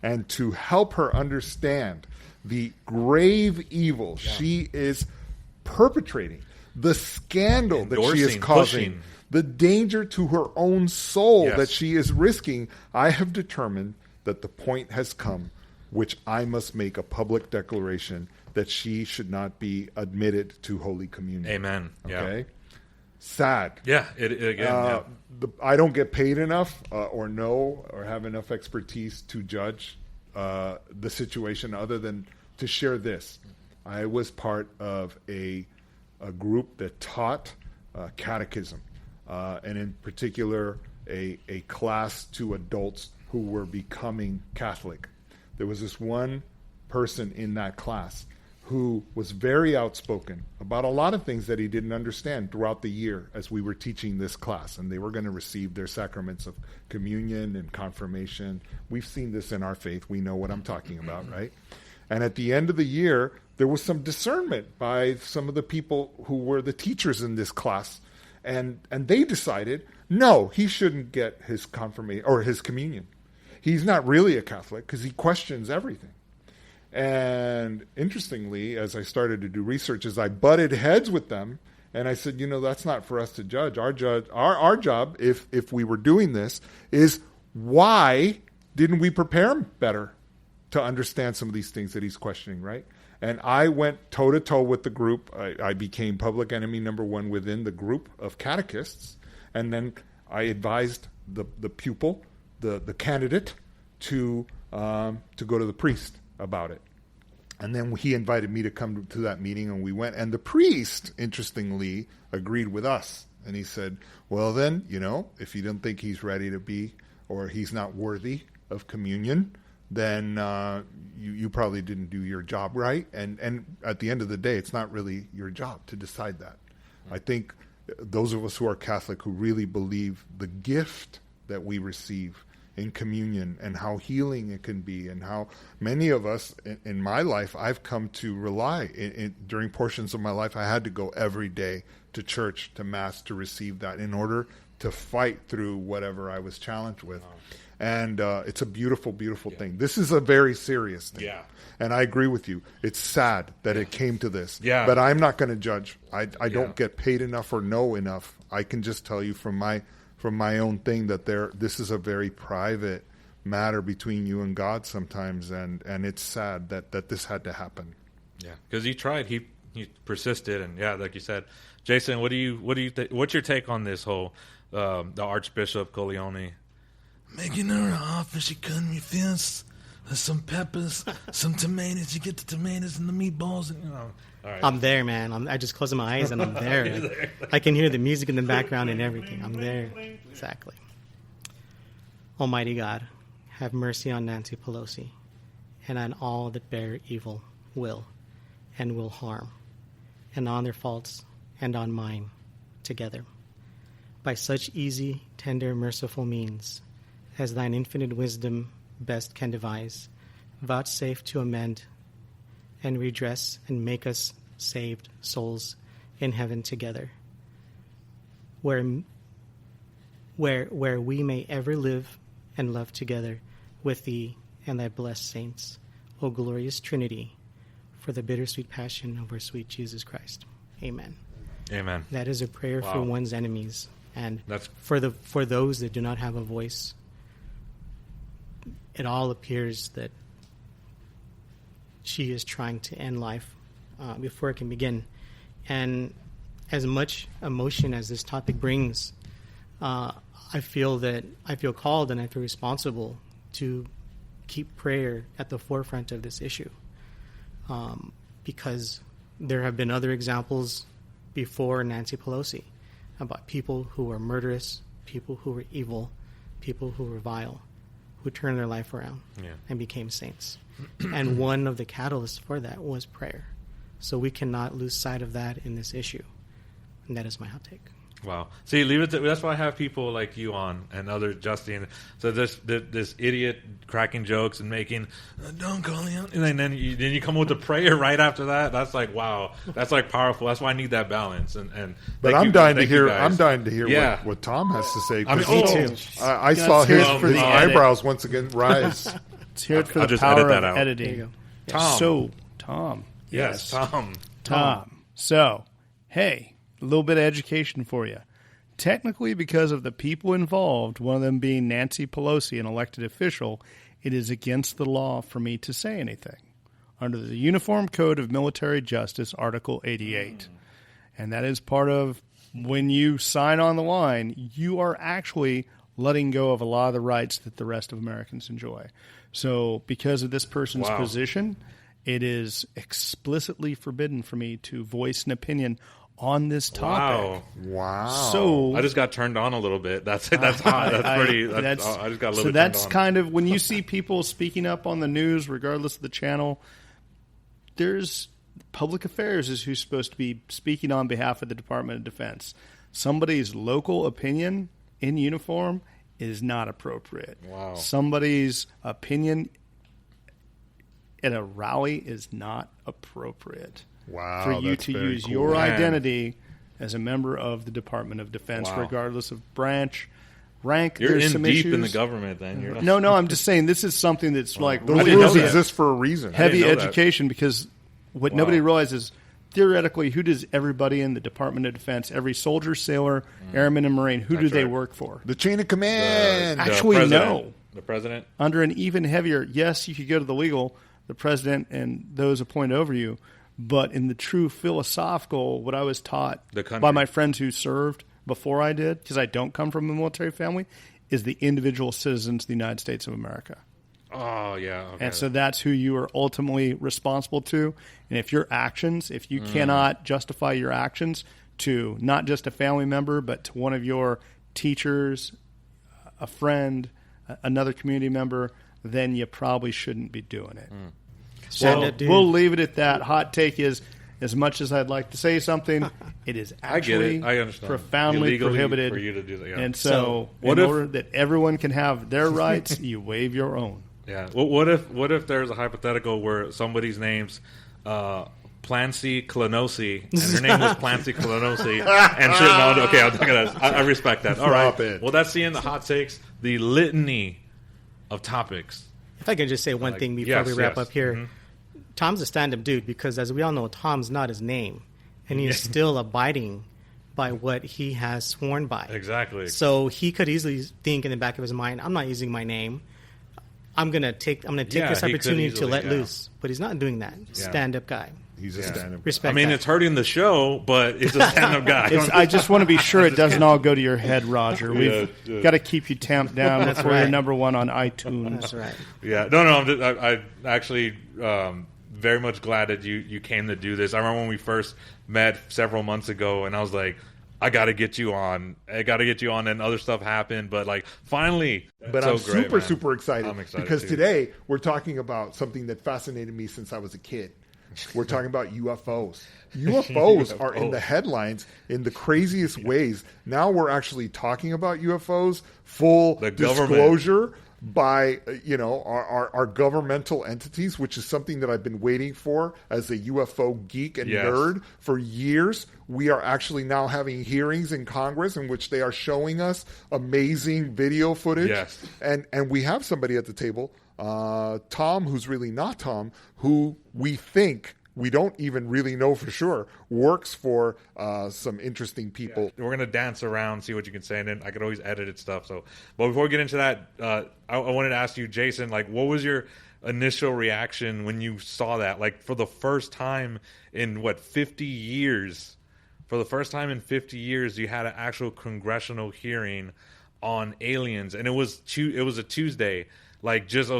and to help her understand the grave evil she is perpetrating, the scandal that she is causing, the danger to her own soul that she is risking, I have determined that the point has come which I must make a public declaration that she should not be admitted to Holy Communion. Amen. Okay? Sad. Yeah. I don't get paid enough or have enough expertise to judge the situation other than to share this. I was part of a group that taught catechism, and in particular a class to adults who were becoming Catholic. There was this one person in that class who was very outspoken about a lot of things that he didn't understand throughout the year as we were teaching this class, and they were going to receive their sacraments of communion and confirmation. We've seen this in our faith. We know what I'm talking about, right? And at the end of the year, there was some discernment by some of the people who were the teachers in this class. And they decided, no, he shouldn't get his confirmation or his communion. He's not really a Catholic because he questions everything. And interestingly, as I started to do research, as I butted heads with them, and I said, that's not for us to judge. Our job, if we were doing this, is why didn't we prepare him better to understand some of these things that he's questioning, right? And I went toe-to-toe with the group. I became public enemy number one within the group of catechists. And then I advised the pupil, the candidate, to go to the priest about it. And then he invited me to come to that meeting, and we went. And the priest, interestingly, agreed with us. And he said, well, then, if you don't think he's ready to be, or he's not worthy of communion, then you probably didn't do your job right. And at the end of the day, it's not really your job to decide that. I think those of us who are Catholic who really believe the gift that we receive in communion and how healing it can be, and how many of us in my life, I've come to rely. During portions of my life, I had to go every day to church, to Mass, to receive that in order to fight through whatever I was challenged with. Wow. And it's a beautiful, beautiful thing. This is a very serious thing. Yeah. And I agree with you. It's sad that it came to this. Yeah. But I'm not going to judge. I don't get paid enough or know enough. I can just tell you from my own thing that this is a very private matter between you and God sometimes, and it's sad that this had to happen. Yeah, because he tried. He persisted, and like you said, Jason, what's your take on this whole the Archbishop Corleone. Making her an offer she couldn't refuse. Some peppers, some tomatoes. You get the tomatoes and the meatballs, and All right. I'm there, man. I just close my eyes and I'm there. Like, I can hear the music in the background and everything. I'm there. Exactly. Almighty God, have mercy on Nancy Pelosi and on all that bear evil will and will harm, and on their faults and on mine together. By such easy, tender, merciful means as thine infinite wisdom best can devise, vouchsafe to amend and redress and make us saved souls in heaven together, where we may ever live and love together with thee and thy blessed saints, O glorious Trinity, for the bittersweet passion of our sweet Jesus Christ. Amen. Amen. That is a prayer for one's enemies, and That's for those that do not have a voice. It all appears that she is trying to end life before it can begin. And as much emotion as this topic brings, I feel called and I feel responsible to keep prayer at the forefront of this issue, because there have been other examples before Nancy Pelosi about people who were murderous, people who were evil, people who were vile, who turned their life around and became saints. And one of the catalysts for that was prayer. So we cannot lose sight of that in this issue. And that is my hot take. Wow. See, leave it. That's why I have people like you on and other Justin. So this idiot cracking jokes and making don't call me out, and then you come with the prayer right after that. That's like wow. That's like powerful. That's why I need that balance. But I'm dying to hear. I'm dying to hear what Tom has to say. I mean, me too. I saw his eyebrows once again rise. Let's hear it for I'll the just power edit that of out. editing. There you go. Tom. So, Tom. Yes, Tom. So, hey, a little bit of education for you. Technically, because of the people involved, one of them being Nancy Pelosi, an elected official, it is against the law for me to say anything under the Uniform Code of Military Justice, Article 88. And that is part of when you sign on the line, you are actually letting go of a lot of the rights that the rest of Americans enjoy. So because of this person's position, it is explicitly forbidden for me to voice an opinion on this topic. Wow. So I just got turned on a little bit. That's hot. I just got a little so bit turned that's on. kind of when you see people speaking up on the news, regardless of the channel, there's public affairs is who's supposed to be speaking on behalf of the Department of Defense. Somebody's local opinion in uniform is not appropriate. Wow. Somebody's opinion at a rally is not appropriate. Wow, For you that's to very use cool. your Man. identity as a member of the Department of Defense, Wow. regardless of branch, rank. You're There's in some deep issues. in the government, then. You're not, No, I'm just saying this is something that's like Those didn't know rules that. exist for a reason. heavy didn't know that. education because what nobody realizes, theoretically, who does everybody in the Department of Defense, every soldier, sailor, airman, and Marine, who do That's they right. work for? The chain of command. Actually, president. no. The president? Under an even heavier, yes, you could go to the legal, the president and those appointed over you, but in the true philosophical, what I was taught The country. by my friends who served before I did, because I don't come from a military family, is the individual citizens of the United States of America. Oh, yeah. Okay. And so that's who you are ultimately responsible to. And if your actions, if you cannot justify your actions to not just a family member, but to one of your teachers, a friend, another community member, then you probably shouldn't be doing it. So we'll leave it at that. Hot take is, as much as I'd like to say something, it is I get actually it. I understand. profoundly Illegally prohibited. for you to do that. Yeah. And so what in if- order that everyone can have their rights, you waive your own. Yeah. Well, what if there's a hypothetical where somebody's name's Plancy Clonosi, and her name was Plancy Clonosi, and shit? No, okay, I respect that. All right. Stop it. Well, that's the end of hot takes. The litany of topics. If I can just say one thing before we wrap up here. Tom's a stand-up dude because, as we all know, Tom's not his name. And he's still abiding by what he has sworn by. Exactly. So he could easily think in the back of his mind, I'm not using my name. I'm gonna take this he could opportunity to easily, let yeah. loose. But he's not doing that. Stand-up guy. He's a stand-up. Respect I mean, that. it's hurting the show, but it's a stand-up guy. I just want to be sure it doesn't all go to your head, Roger. We've got to keep you tamped down That's before you're right. number one on iTunes. That's right. Yeah, no, I'm actually very much glad that you came to do this. I remember when we first met several months ago, and I was like, I got to get you on. And other stuff happened, but like finally. But so I'm great, super, man. super excited, I'm excited because too. today we're talking about something that fascinated me since I was a kid. We're talking about UFOs. UFOs are in the headlines in the craziest ways. Now we're actually talking about UFOs, full The government. disclosure by our governmental entities, which is something that I've been waiting for as a UFO geek and Yes. nerd for years. We are actually now having hearings in Congress in which they are showing us amazing video footage. Yes. And we have somebody at the table, Tom, who's really not Tom, who we think, we don't even really know for sure, works for some interesting people. We're gonna dance around, see what you can say, and then I could always edit it stuff. So, but before we get into that, I wanted to ask you, Jason, like, what was your initial reaction when you saw that? Like, for the first time in 50 years? For the first time in 50 years, you had an actual congressional hearing on aliens, and it was a Tuesday. Like, just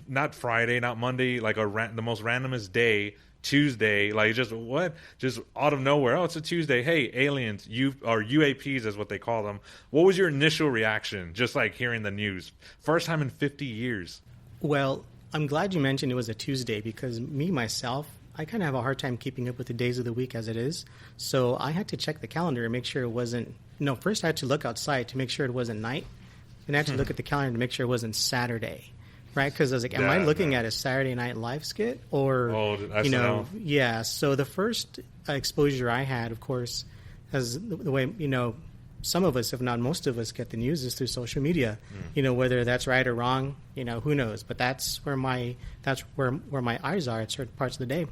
not Friday, not Monday, like the most randomest day. Tuesday, like just out of nowhere. Oh, it's a Tuesday. Hey, aliens, or UAPs is what they call them. What was your initial reaction, just like hearing the news? First time in 50 years. Well, I'm glad you mentioned it was a Tuesday, because myself, I kind of have a hard time keeping up with the days of the week as it is. So I had to check the calendar and make sure it wasn't. No, first I had to look outside to make sure it wasn't night, and I had to look at the calendar to make sure it wasn't Saturday. Right, because I was like, am I looking at a Saturday Night Live skit or, yeah. So the first exposure I had, of course, as the way some of us, if not most of us, get the news is through social media. Whether that's right or wrong, who knows? But that's where my eyes are at certain parts of the day,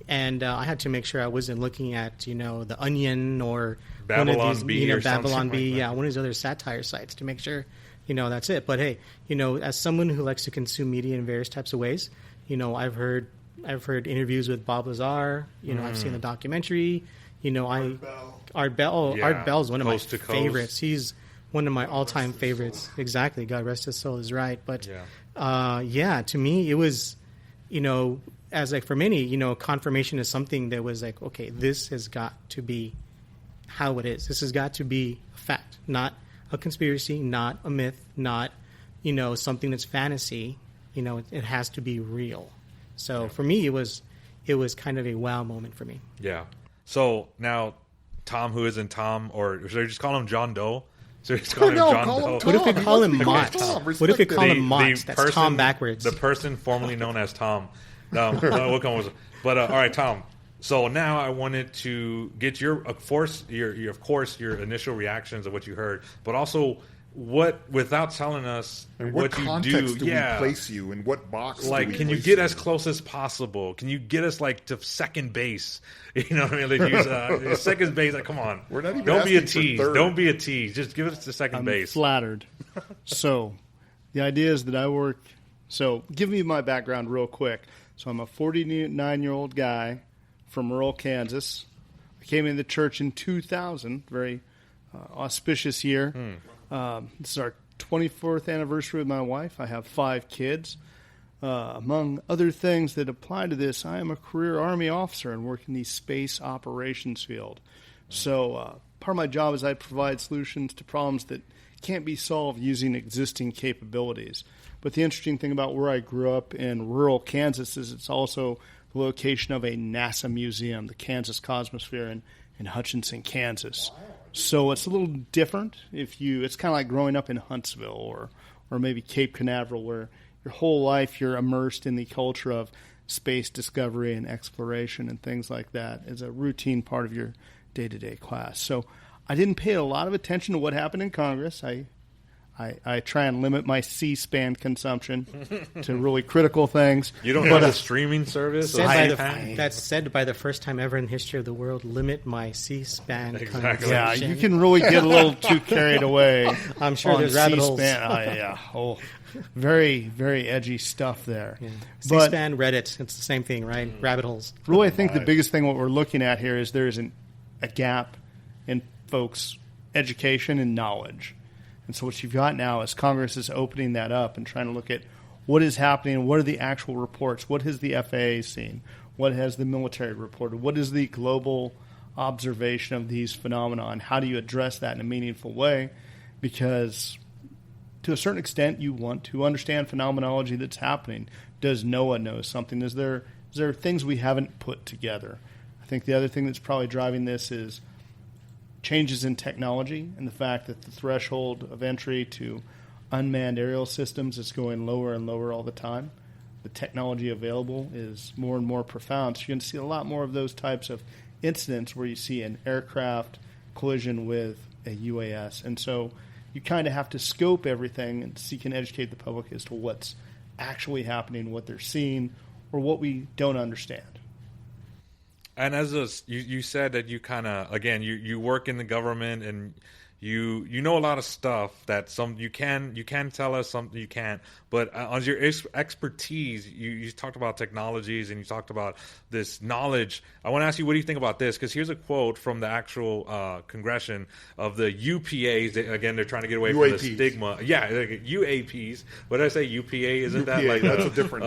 and I had to make sure I wasn't looking at The Onion or Babylon one of these, Bee or Babylon something Bee, like that. one of these other satire sites to make sure. That's it. But hey, as someone who likes to consume media in various types of ways, I've heard interviews with Bob Lazar. I've seen the documentary. Art Bell. Art Bell is one of my Coast to Coast. favorites. He's one of my all-time favorites. Exactly. God rest his soul is right. But to me, it was, as like for many, confirmation is something that was like, okay, this has got to be how it is. This has got to be a fact, not a conspiracy, not a myth, not something that's fantasy. It has to be real. So for me, it was kind of a wow moment for me. Yeah. So now, Tom, who isn't Tom, or should I just call him John Doe? So just call him John Doe. What if we call him Mott? Tom. What if we call him The Mott? That's Tom backwards. The person formerly known as Tom. No, what was it? But all right, Tom. So now I wanted to get your initial reactions of what you heard, but also without telling us And what you context do we yeah. place you in? What box? Like, do we can you place get as close as possible? Can you get us like to second base? You know what I mean? Like, use second base. Like, come on, We're not even don't be a asking for tease. third. Don't be a tease. Just give us the second I'm base. flattered. So, the idea is that I work. So, give me my background real quick. So, I'm a 49-year-old guy from rural Kansas. I came into the church in 2000, very auspicious year. This is our 24th anniversary with my wife. I have 5 kids. Among other things that apply to this, I am a career Army officer and work in the space operations field. So part of my job is I provide solutions to problems that can't be solved using existing capabilities. But the interesting thing about where I grew up in rural Kansas is it's also the location of a NASA museum, the Kansas Cosmosphere in Hutchinson, Kansas. So it's a little different. It's kind of like growing up in Huntsville or maybe Cape Canaveral, where your whole life you're immersed in the culture of space discovery and exploration and things like that as a routine part of your day-to-day class. So I didn't pay a lot of attention to what happened in Congress. I I try and limit my C-SPAN consumption to really critical things. You don't have a streaming service? That's said by the first time ever in the history of the world, limit my C-SPAN consumption. Yeah, you can really get a little too carried away. I'm sure there's rabbit holes. Very, very edgy stuff there. Yeah. But C-SPAN, Reddit, it's the same thing, right? Rabbit holes. Really, I think the biggest thing what we're looking at here is there is a gap in folks' education and knowledge. And so what you've got now is Congress is opening that up and trying to look at what is happening, what are the actual reports, what has the FAA seen, what has the military reported, what is the global observation of these phenomena, and how do you address that in a meaningful way? Because to a certain extent, you want to understand phenomenology that's happening. Does NOAA know something? Is there things we haven't put together? I think the other thing that's probably driving this is changes in technology and the fact that the threshold of entry to unmanned aerial systems is going lower and lower all the time. The technology available is more and more profound. So you're going to see a lot more of those types of incidents where you see an aircraft collision with a UAS. And so you kind of have to scope everything and so you can educate the public as to what's actually happening, what they're seeing, or what we don't understand. And as you said that you kind of, again, you work in the government and you know a lot of stuff that some you can tell us, something you can't. But on your expertise, you talked about technologies and you talked about this knowledge. I want to ask you, what do you think about this? Because here's a quote from the actual congression of the UPAs. Again, they're trying to get away from the stigma. Yeah, like UAPs. What did I say? UPA? Isn't that like that's a different?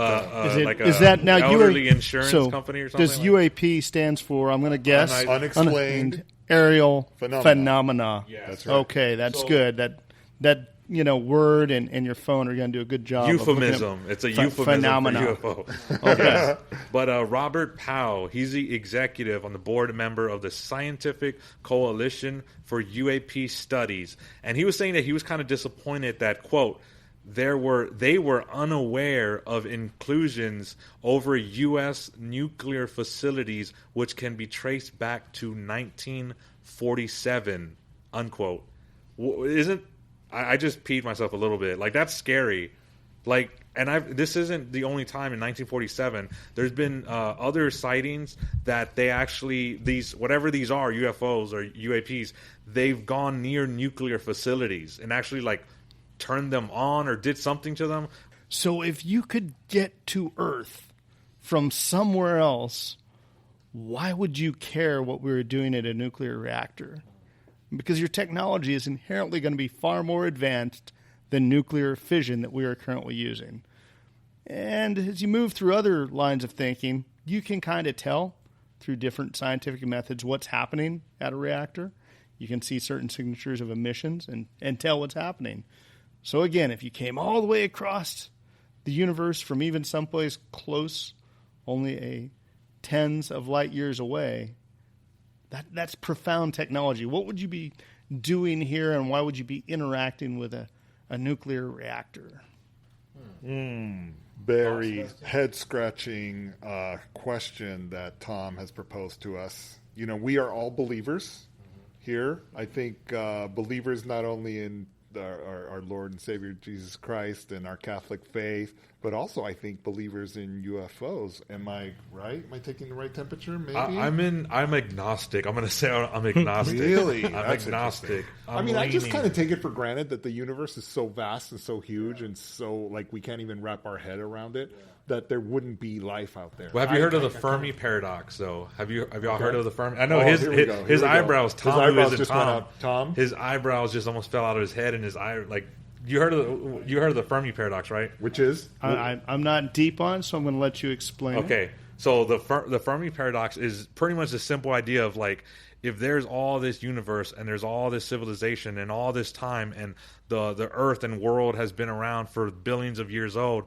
Is that now elderly insurance company or something? Does UAP stands for? I'm going to guess unexplained aerial phenomena. Yeah, that's right. Okay, that's good. That word and your phone are going to do a good job. Euphemism. It's a euphemism phenomena. for UFO. Okay. But Robert Powell, he's the executive on the board member of the Scientific Coalition for UAP Studies, and he was saying that he was kind of disappointed that, quote, they were unaware of inclusions over U.S. nuclear facilities which can be traced back to 1947, unquote. I just peed myself a little bit. Like, that's scary. Like, and this isn't the only time in 1947. There's been other sightings that they actually, whatever these are, UFOs or UAPs, they've gone near nuclear facilities and actually, like, turned them on or did something to them. So if you could get to Earth from somewhere else, why would you care what we were doing at a nuclear reactor? Because your technology is inherently going to be far more advanced than nuclear fission that we are currently using. And as you move through other lines of thinking, you can kind of tell through different scientific methods what's happening at a reactor. You can see certain signatures of emissions and tell what's happening. So again, if you came all the way across the universe from even someplace close, only tens of light years away, that's profound technology. What would you be doing here, and why would you be interacting with a nuclear reactor? Very head-scratching question that Tom has proposed to us. You know, we are all believers here. I think believers not only in our Lord and Savior Jesus Christ and our Catholic faith, but also I think believers in UFOs. Am I right? Am I taking the right temperature? Maybe I'm agnostic. I'm going to say I'm agnostic. Really? I'm agnostic. I just kind of take it for granted that the universe is so vast and so huge and so like we can't even wrap our head around it. That there wouldn't be life out there. Well, have you heard of the Fermi paradox, though? Have y'all heard of the Fermi? I know his eyebrows. Tom. His eyebrows just almost fell out of his head, and his eye like you heard of the Fermi paradox, right? Which is I'm not deep on, so I'm going to let you explain. Okay, so the Fermi paradox is pretty much the simple idea of like if there's all this universe and there's all this civilization and all this time and the Earth and world has been around for billions of years old.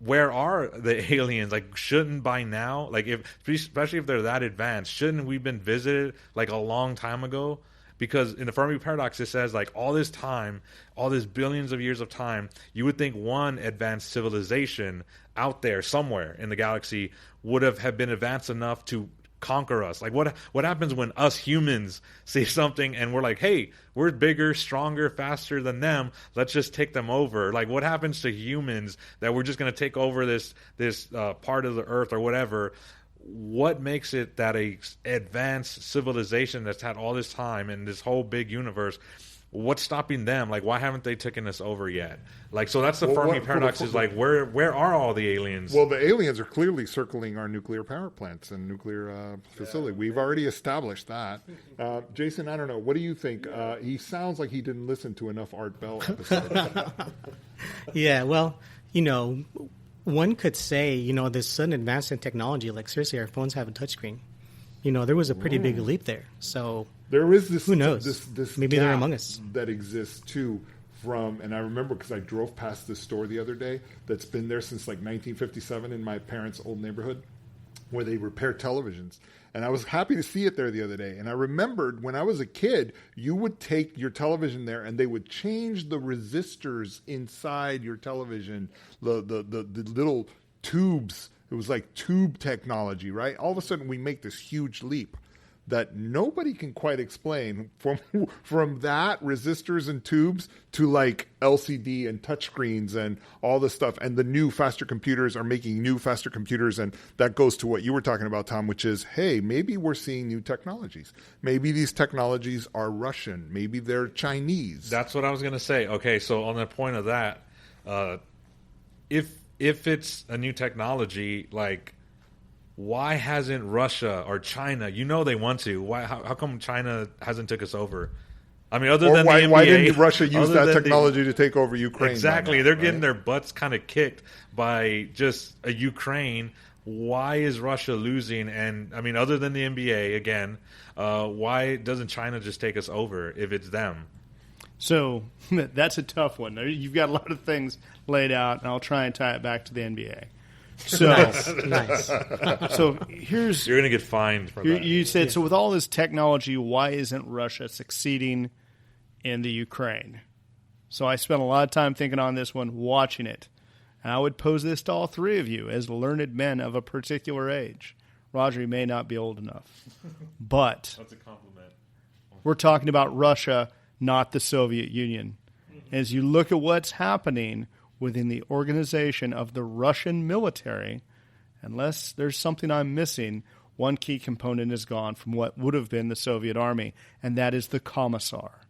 Where are the aliens? Like, shouldn't by now, like, especially if they're that advanced, shouldn't we been visited like a long time ago? Because in the Fermi paradox, it says like all this time, all this billions of years of time, you would think one advanced civilization out there somewhere in the galaxy would have been advanced enough to conquer us? Like what happens when us humans see something and we're like, hey, we're bigger, stronger, faster than them, let's just take them over? Like what happens to humans that we're just going to take over this part of the earth or whatever? What makes it that a advanced civilization that's had all this time in this whole big universe, what's stopping them? Like, why haven't they taken us over yet? Like, so that's the Fermi paradox. Is like, where are all the aliens? Well, the aliens are clearly circling our nuclear power plants and nuclear facility. We've already established that. Jason, I don't know. What do you think? He sounds like he didn't listen to enough Art Bell episodes. Yeah, well, one could say, this sudden advance in technology, like seriously, our phones have a touchscreen. There was a pretty big leap there. So there is this. Who knows? This maybe they're among us. That exists too. And I remember because I drove past this store the other day that's been there since like 1957 in my parents' old neighborhood, where they repair televisions. And I was happy to see it there the other day. And I remembered when I was a kid, you would take your television there and they would change the resistors inside your television, the little tubes. It was like tube technology, right? All of a sudden we make this huge leap that nobody can quite explain from that resistors and tubes to like LCD and touchscreens and all this stuff. And the new faster computers are making new faster computers. And that goes to what you were talking about, Tom, which is, hey, maybe we're seeing new technologies. Maybe these technologies are Russian. Maybe they're Chinese. That's what I was going to say. Okay, so on the point of that, if it's a new technology, like, why hasn't Russia or China? They want to. Why? How come China hasn't took us over? I mean, other than the NBA, why didn't Russia use that technology to take over Ukraine? Exactly. They're getting their butts kind of kicked by just a Ukraine. Why is Russia losing? And I mean, other than the NBA, again, why doesn't China just take us over if it's them? So that's a tough one. You've got a lot of things laid out, and I'll try and tie it back to the NBA. So nice. So you're going to get fined for that. You said, so with all this technology, why isn't Russia succeeding in the Ukraine? So I spent a lot of time thinking on this one, watching it. And I would pose this to all three of you as learned men of a particular age. Roger, you may not be old enough. But that's a compliment. We're talking about Russia, not the Soviet Union. As you look at what's happening within the organization of the Russian military, unless there's something I'm missing, one key component is gone from what would have been the Soviet army, and that is the commissar.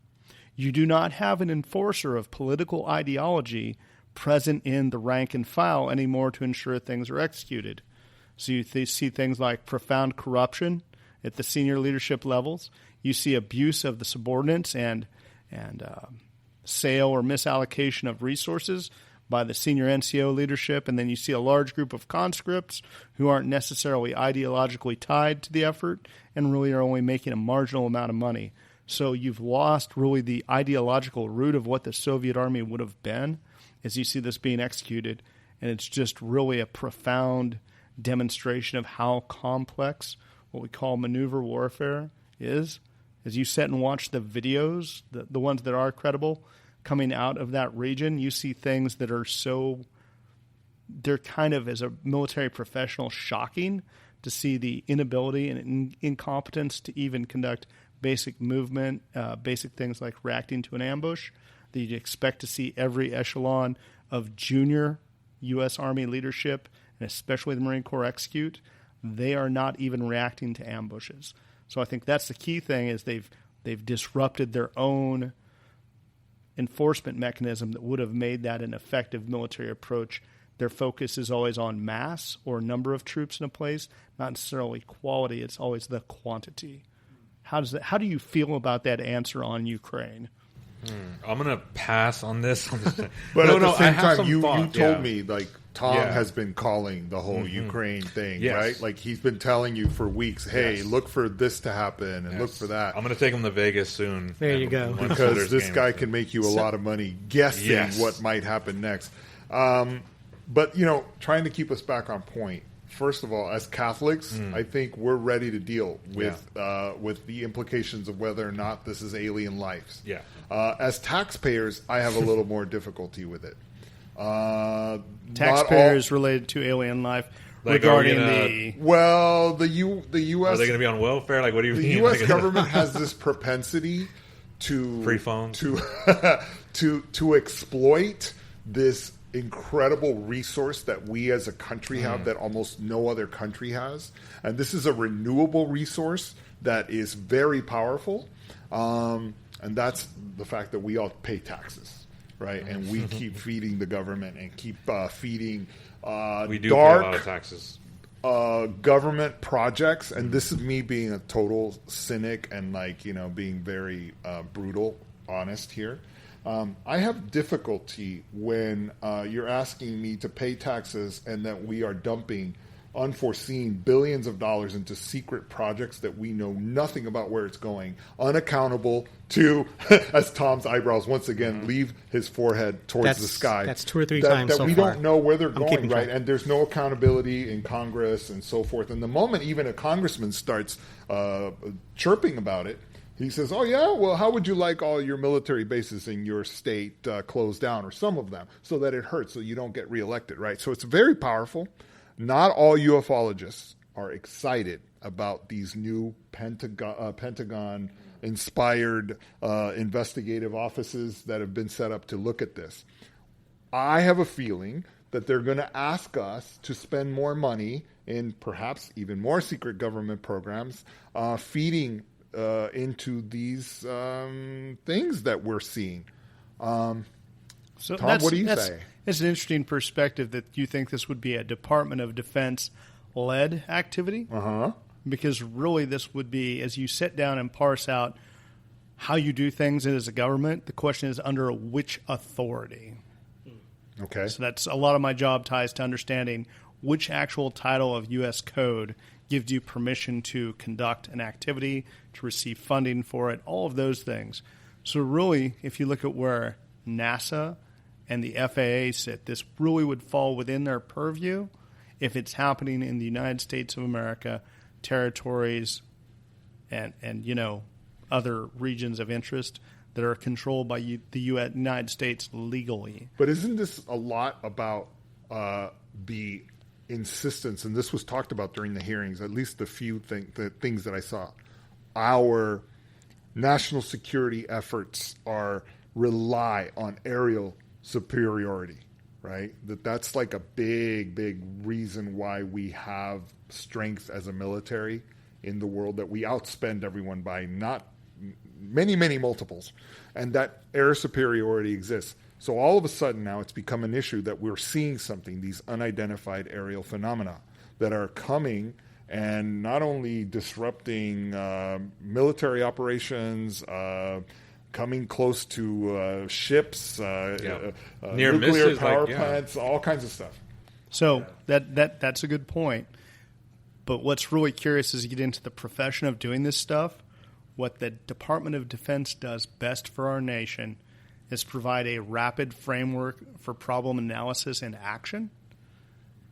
You do not have an enforcer of political ideology present in the rank and file anymore to ensure things are executed. So you see things like profound corruption at the senior leadership levels. You see abuse of the subordinates and sale or misallocation of resources by the senior NCO leadership, and then you see a large group of conscripts who aren't necessarily ideologically tied to the effort and really are only making a marginal amount of money. So you've lost really the ideological root of what the Soviet army would have been as you see this being executed, and it's just really a profound demonstration of how complex what we call maneuver warfare is. As you sit and watch the videos, the ones that are credible, coming out of that region, you see things that are they're kind of, as a military professional, shocking to see the inability and incompetence to even conduct basic movement, basic things like reacting to an ambush that you'd expect to see every echelon of junior U.S. Army leadership, and especially the Marine Corps, execute. They are not even reacting to ambushes. So I think that's the key thing, is they've disrupted their own enforcement mechanism that would have made that an effective military approach. Their focus is always on mass or number of troops in a place, not necessarily quality. It's always the quantity. How do you feel about that answer on Ukraine? I'm going to pass on this. But at the same time, you told me, like, Tom has been calling the whole Ukraine thing, right? Like, he's been telling you for weeks, hey, look for this to happen and look for that. I'm going to take him to Vegas soon. There you go. Because this guy can make you a lot of money guessing what might happen next. But, trying to keep us back on point, first of all, as Catholics, I think we're ready to deal with the implications of whether or not this is alien life. Yeah. As taxpayers, I have a little more difficulty with it. Taxpayers related to alien life Like, regarding the Well, the are U.S. they going to be on welfare? Like, what do you the mean? U.S. Like, government has this propensity to Free phones. to exploit this incredible resource that we as a country have that almost no other country has, and this is a renewable resource that is very powerful, and that's the fact that we all pay taxes, right? And we keep feeding the government and keep feeding we do dark pay a lot of taxes. government projects, and this is me being a total cynic and being very brutal, honest here. I have difficulty when you're asking me to pay taxes and that we are dumping unforeseen billions of dollars into secret projects that we know nothing about where it's going, unaccountable to, as Tom's eyebrows once again leave his forehead towards the sky. That's 2 or 3 times that so we far. don't know where they're going, right? track. And there's no accountability in Congress and so forth. And the moment even a congressman starts chirping about it, he says, oh, yeah, well, how would you like all your military bases in your state closed down, or some of them, so that it hurts, so you don't get reelected, right? So it's very powerful. Not all ufologists are excited about these new Pentagon-inspired investigative offices that have been set up to look at this. I have a feeling that they're going to ask us to spend more money in perhaps even more secret government programs, feeding into these things that we're seeing. So Tom, what do you say? It's an interesting perspective that you think this would be a Department of Defense-led activity. Because really this would be, as you sit down and parse out how you do things as a government, the question is under which authority. Okay. So that's a lot of my job ties to understanding which actual title of U.S. code gives you permission to conduct an activity, to receive funding for it, all of those things. So really, if you look at where NASA and the FAA sit, this really would fall within their purview if it's happening in the United States of America, territories, and other regions of interest that are controlled by the United States legally. But isn't this a lot about the insistence, and this was talked about during the hearings, at least the things that I saw, our national security efforts rely on aerial superiority, right? That's like a big, big reason why we have strength as a military in the world, that we outspend everyone by not many, many multiples, and that air superiority exists. So all of a sudden now it's become an issue that we're seeing something, these unidentified aerial phenomena that are coming and not only disrupting military operations, coming close to ships, Near nuclear misses, power plants, all kinds of stuff. So that's a good point. But what's really curious is you get into the profession of doing this stuff. What the Department of Defense does best for our nation is provide a rapid framework for problem analysis and action.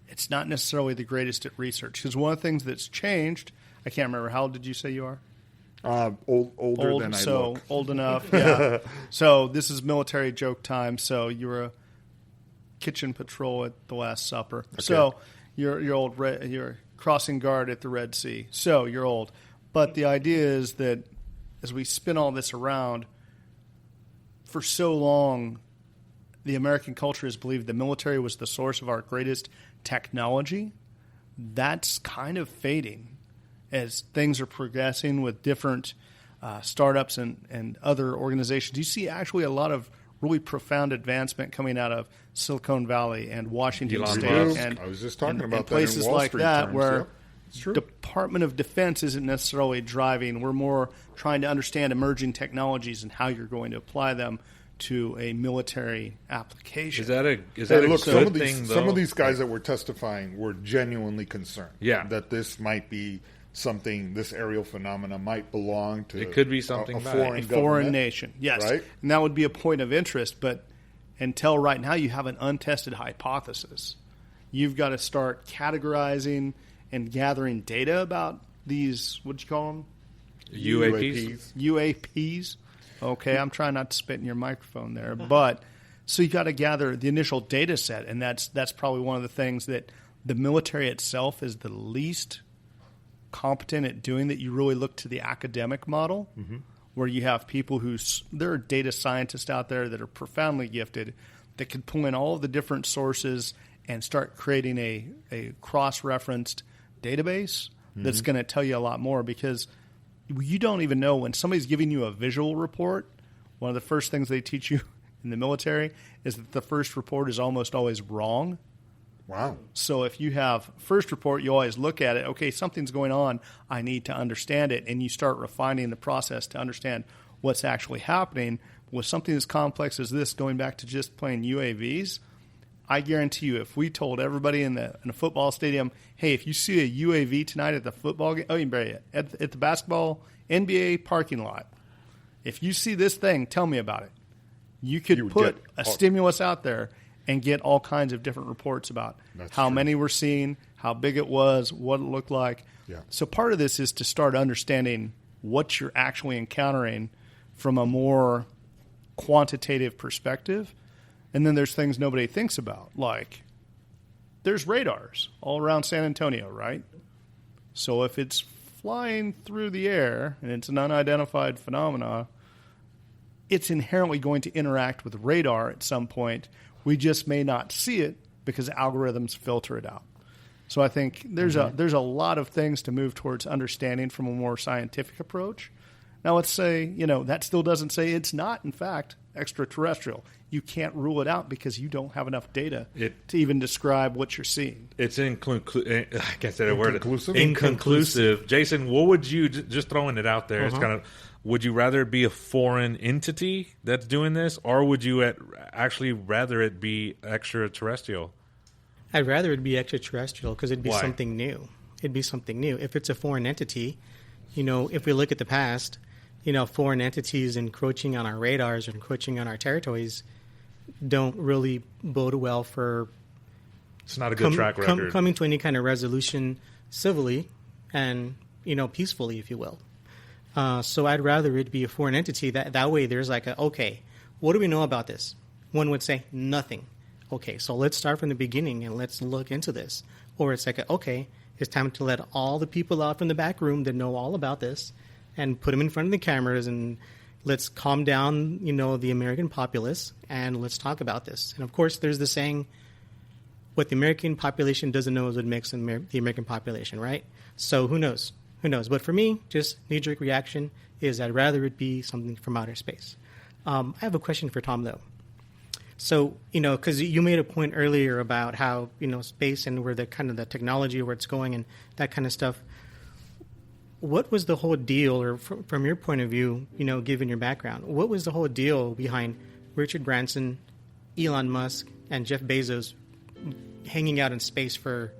It's not necessarily the greatest at research. Because one of the things that's changed, I can't remember, how old did you say you are? Older than I look. Old enough, yeah. So this is military joke time. So you were a kitchen patrol at the Last Supper. Okay. So you're crossing guard at the Red Sea. So you're old. But the idea is that as we spin all this around, for so long, the American culture has believed the military was the source of our greatest technology. That's kind of fading as things are progressing with different startups and other organizations. You see actually a lot of really profound advancement coming out of Silicon Valley and Washington State. And I was just talking about that places in Wall like Street that terms. where Yep. It's true. Department of Defense isn't necessarily driving. We're more trying to understand emerging technologies and how you're going to apply them to a military application. Is that a Look, good thing, though? some of these guys that were testifying were genuinely concerned. Yeah. That this might be something, this aerial phenomena might belong to It could be something a bad. foreign a foreign government, nation. Yes. Right? And that would be a point of interest, but until right now you have an untested hypothesis. You've got to start categorizing and gathering data about these, what do you call them? UAPs. UAPs. Okay, I'm trying not to spit in your microphone there. But so you got to gather the initial data set, and that's probably one of the things that the military itself is the least competent at doing that. You really look to the academic model, where you have people there are data scientists out there that are profoundly gifted that can pull in all of the different sources and start creating a cross-referenced database that's going to tell you a lot more, because you don't even know when somebody's giving you a visual report. One of the first things they teach you in the military is that the first report is almost always wrong. Wow. So if you have first report, you always look at it, okay, something's going on, I need to understand it, and you start refining the process to understand what's actually happening. With something as complex as this, going back to just playing UAVs, I guarantee you, if we told everybody in a football stadium, hey, if you see a UAV tonight at the football game, at the basketball NBA parking lot, if you see this thing, tell me about it. You could put a stimulus out there and get all kinds of different reports about how many we're seeing, how big it was, what it looked like. Yeah. So part of this is to start understanding what you're actually encountering from a more quantitative perspective. And then there's things nobody thinks about, like there's radars all around San Antonio, right? So if it's flying through the air and it's an unidentified phenomena, it's inherently going to interact with radar at some point. We just may not see it because algorithms filter it out. So I think there's a lot of things to move towards understanding from a more scientific approach. Now let's say, that still doesn't say it's not, in fact, extraterrestrial. You can't rule it out because you don't have enough data to even describe what you're seeing. It's I can't say that word. Inconclusive? Inconclusive. Jason, what would you, just throwing it out there, it's kind of, would you rather it be a foreign entity that's doing this, or would you actually rather it be extraterrestrial? I'd rather it be extraterrestrial because it'd be Why? something new. It'd be something new. If it's a foreign entity, if we look at the past, foreign entities encroaching on our radars or encroaching on our territories don't really bode well for It's not a good track record. coming to any kind of resolution civilly and, peacefully, if you will. So I'd rather it be a foreign entity. That way there's okay, what do we know about this? One would say nothing. Okay, so let's start from the beginning and let's look into this. Or it's okay, it's time to let all the people out from the back room that know all about this and put them in front of the cameras and let's calm down, the American populace and let's talk about this. And of course, there's the saying, what the American population doesn't know is what makes the American population, right? So who knows? Who knows? But for me, just knee-jerk reaction is I'd rather it be something from outer space. I have a question for Tom, though. So, because you made a point earlier about how, space and where the kind of the technology, where it's going and that kind of stuff. What was the whole deal, or from your point of view, given your background, what was the whole deal behind Richard Branson, Elon Musk, and Jeff Bezos hanging out in space for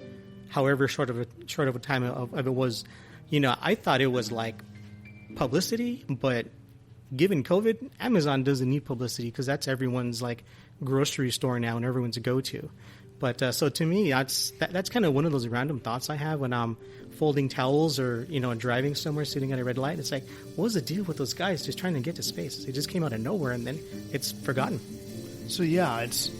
however short of a time of it was? I thought it was like publicity, but given COVID, Amazon doesn't need publicity because that's everyone's grocery store now and everyone's go-to. But so to me, that's kind of one of those random thoughts I have when I'm folding towels or driving somewhere, sitting at a red light. It's what was the deal with those guys just trying to get to space? They just came out of nowhere and then it's forgotten. So yeah, it's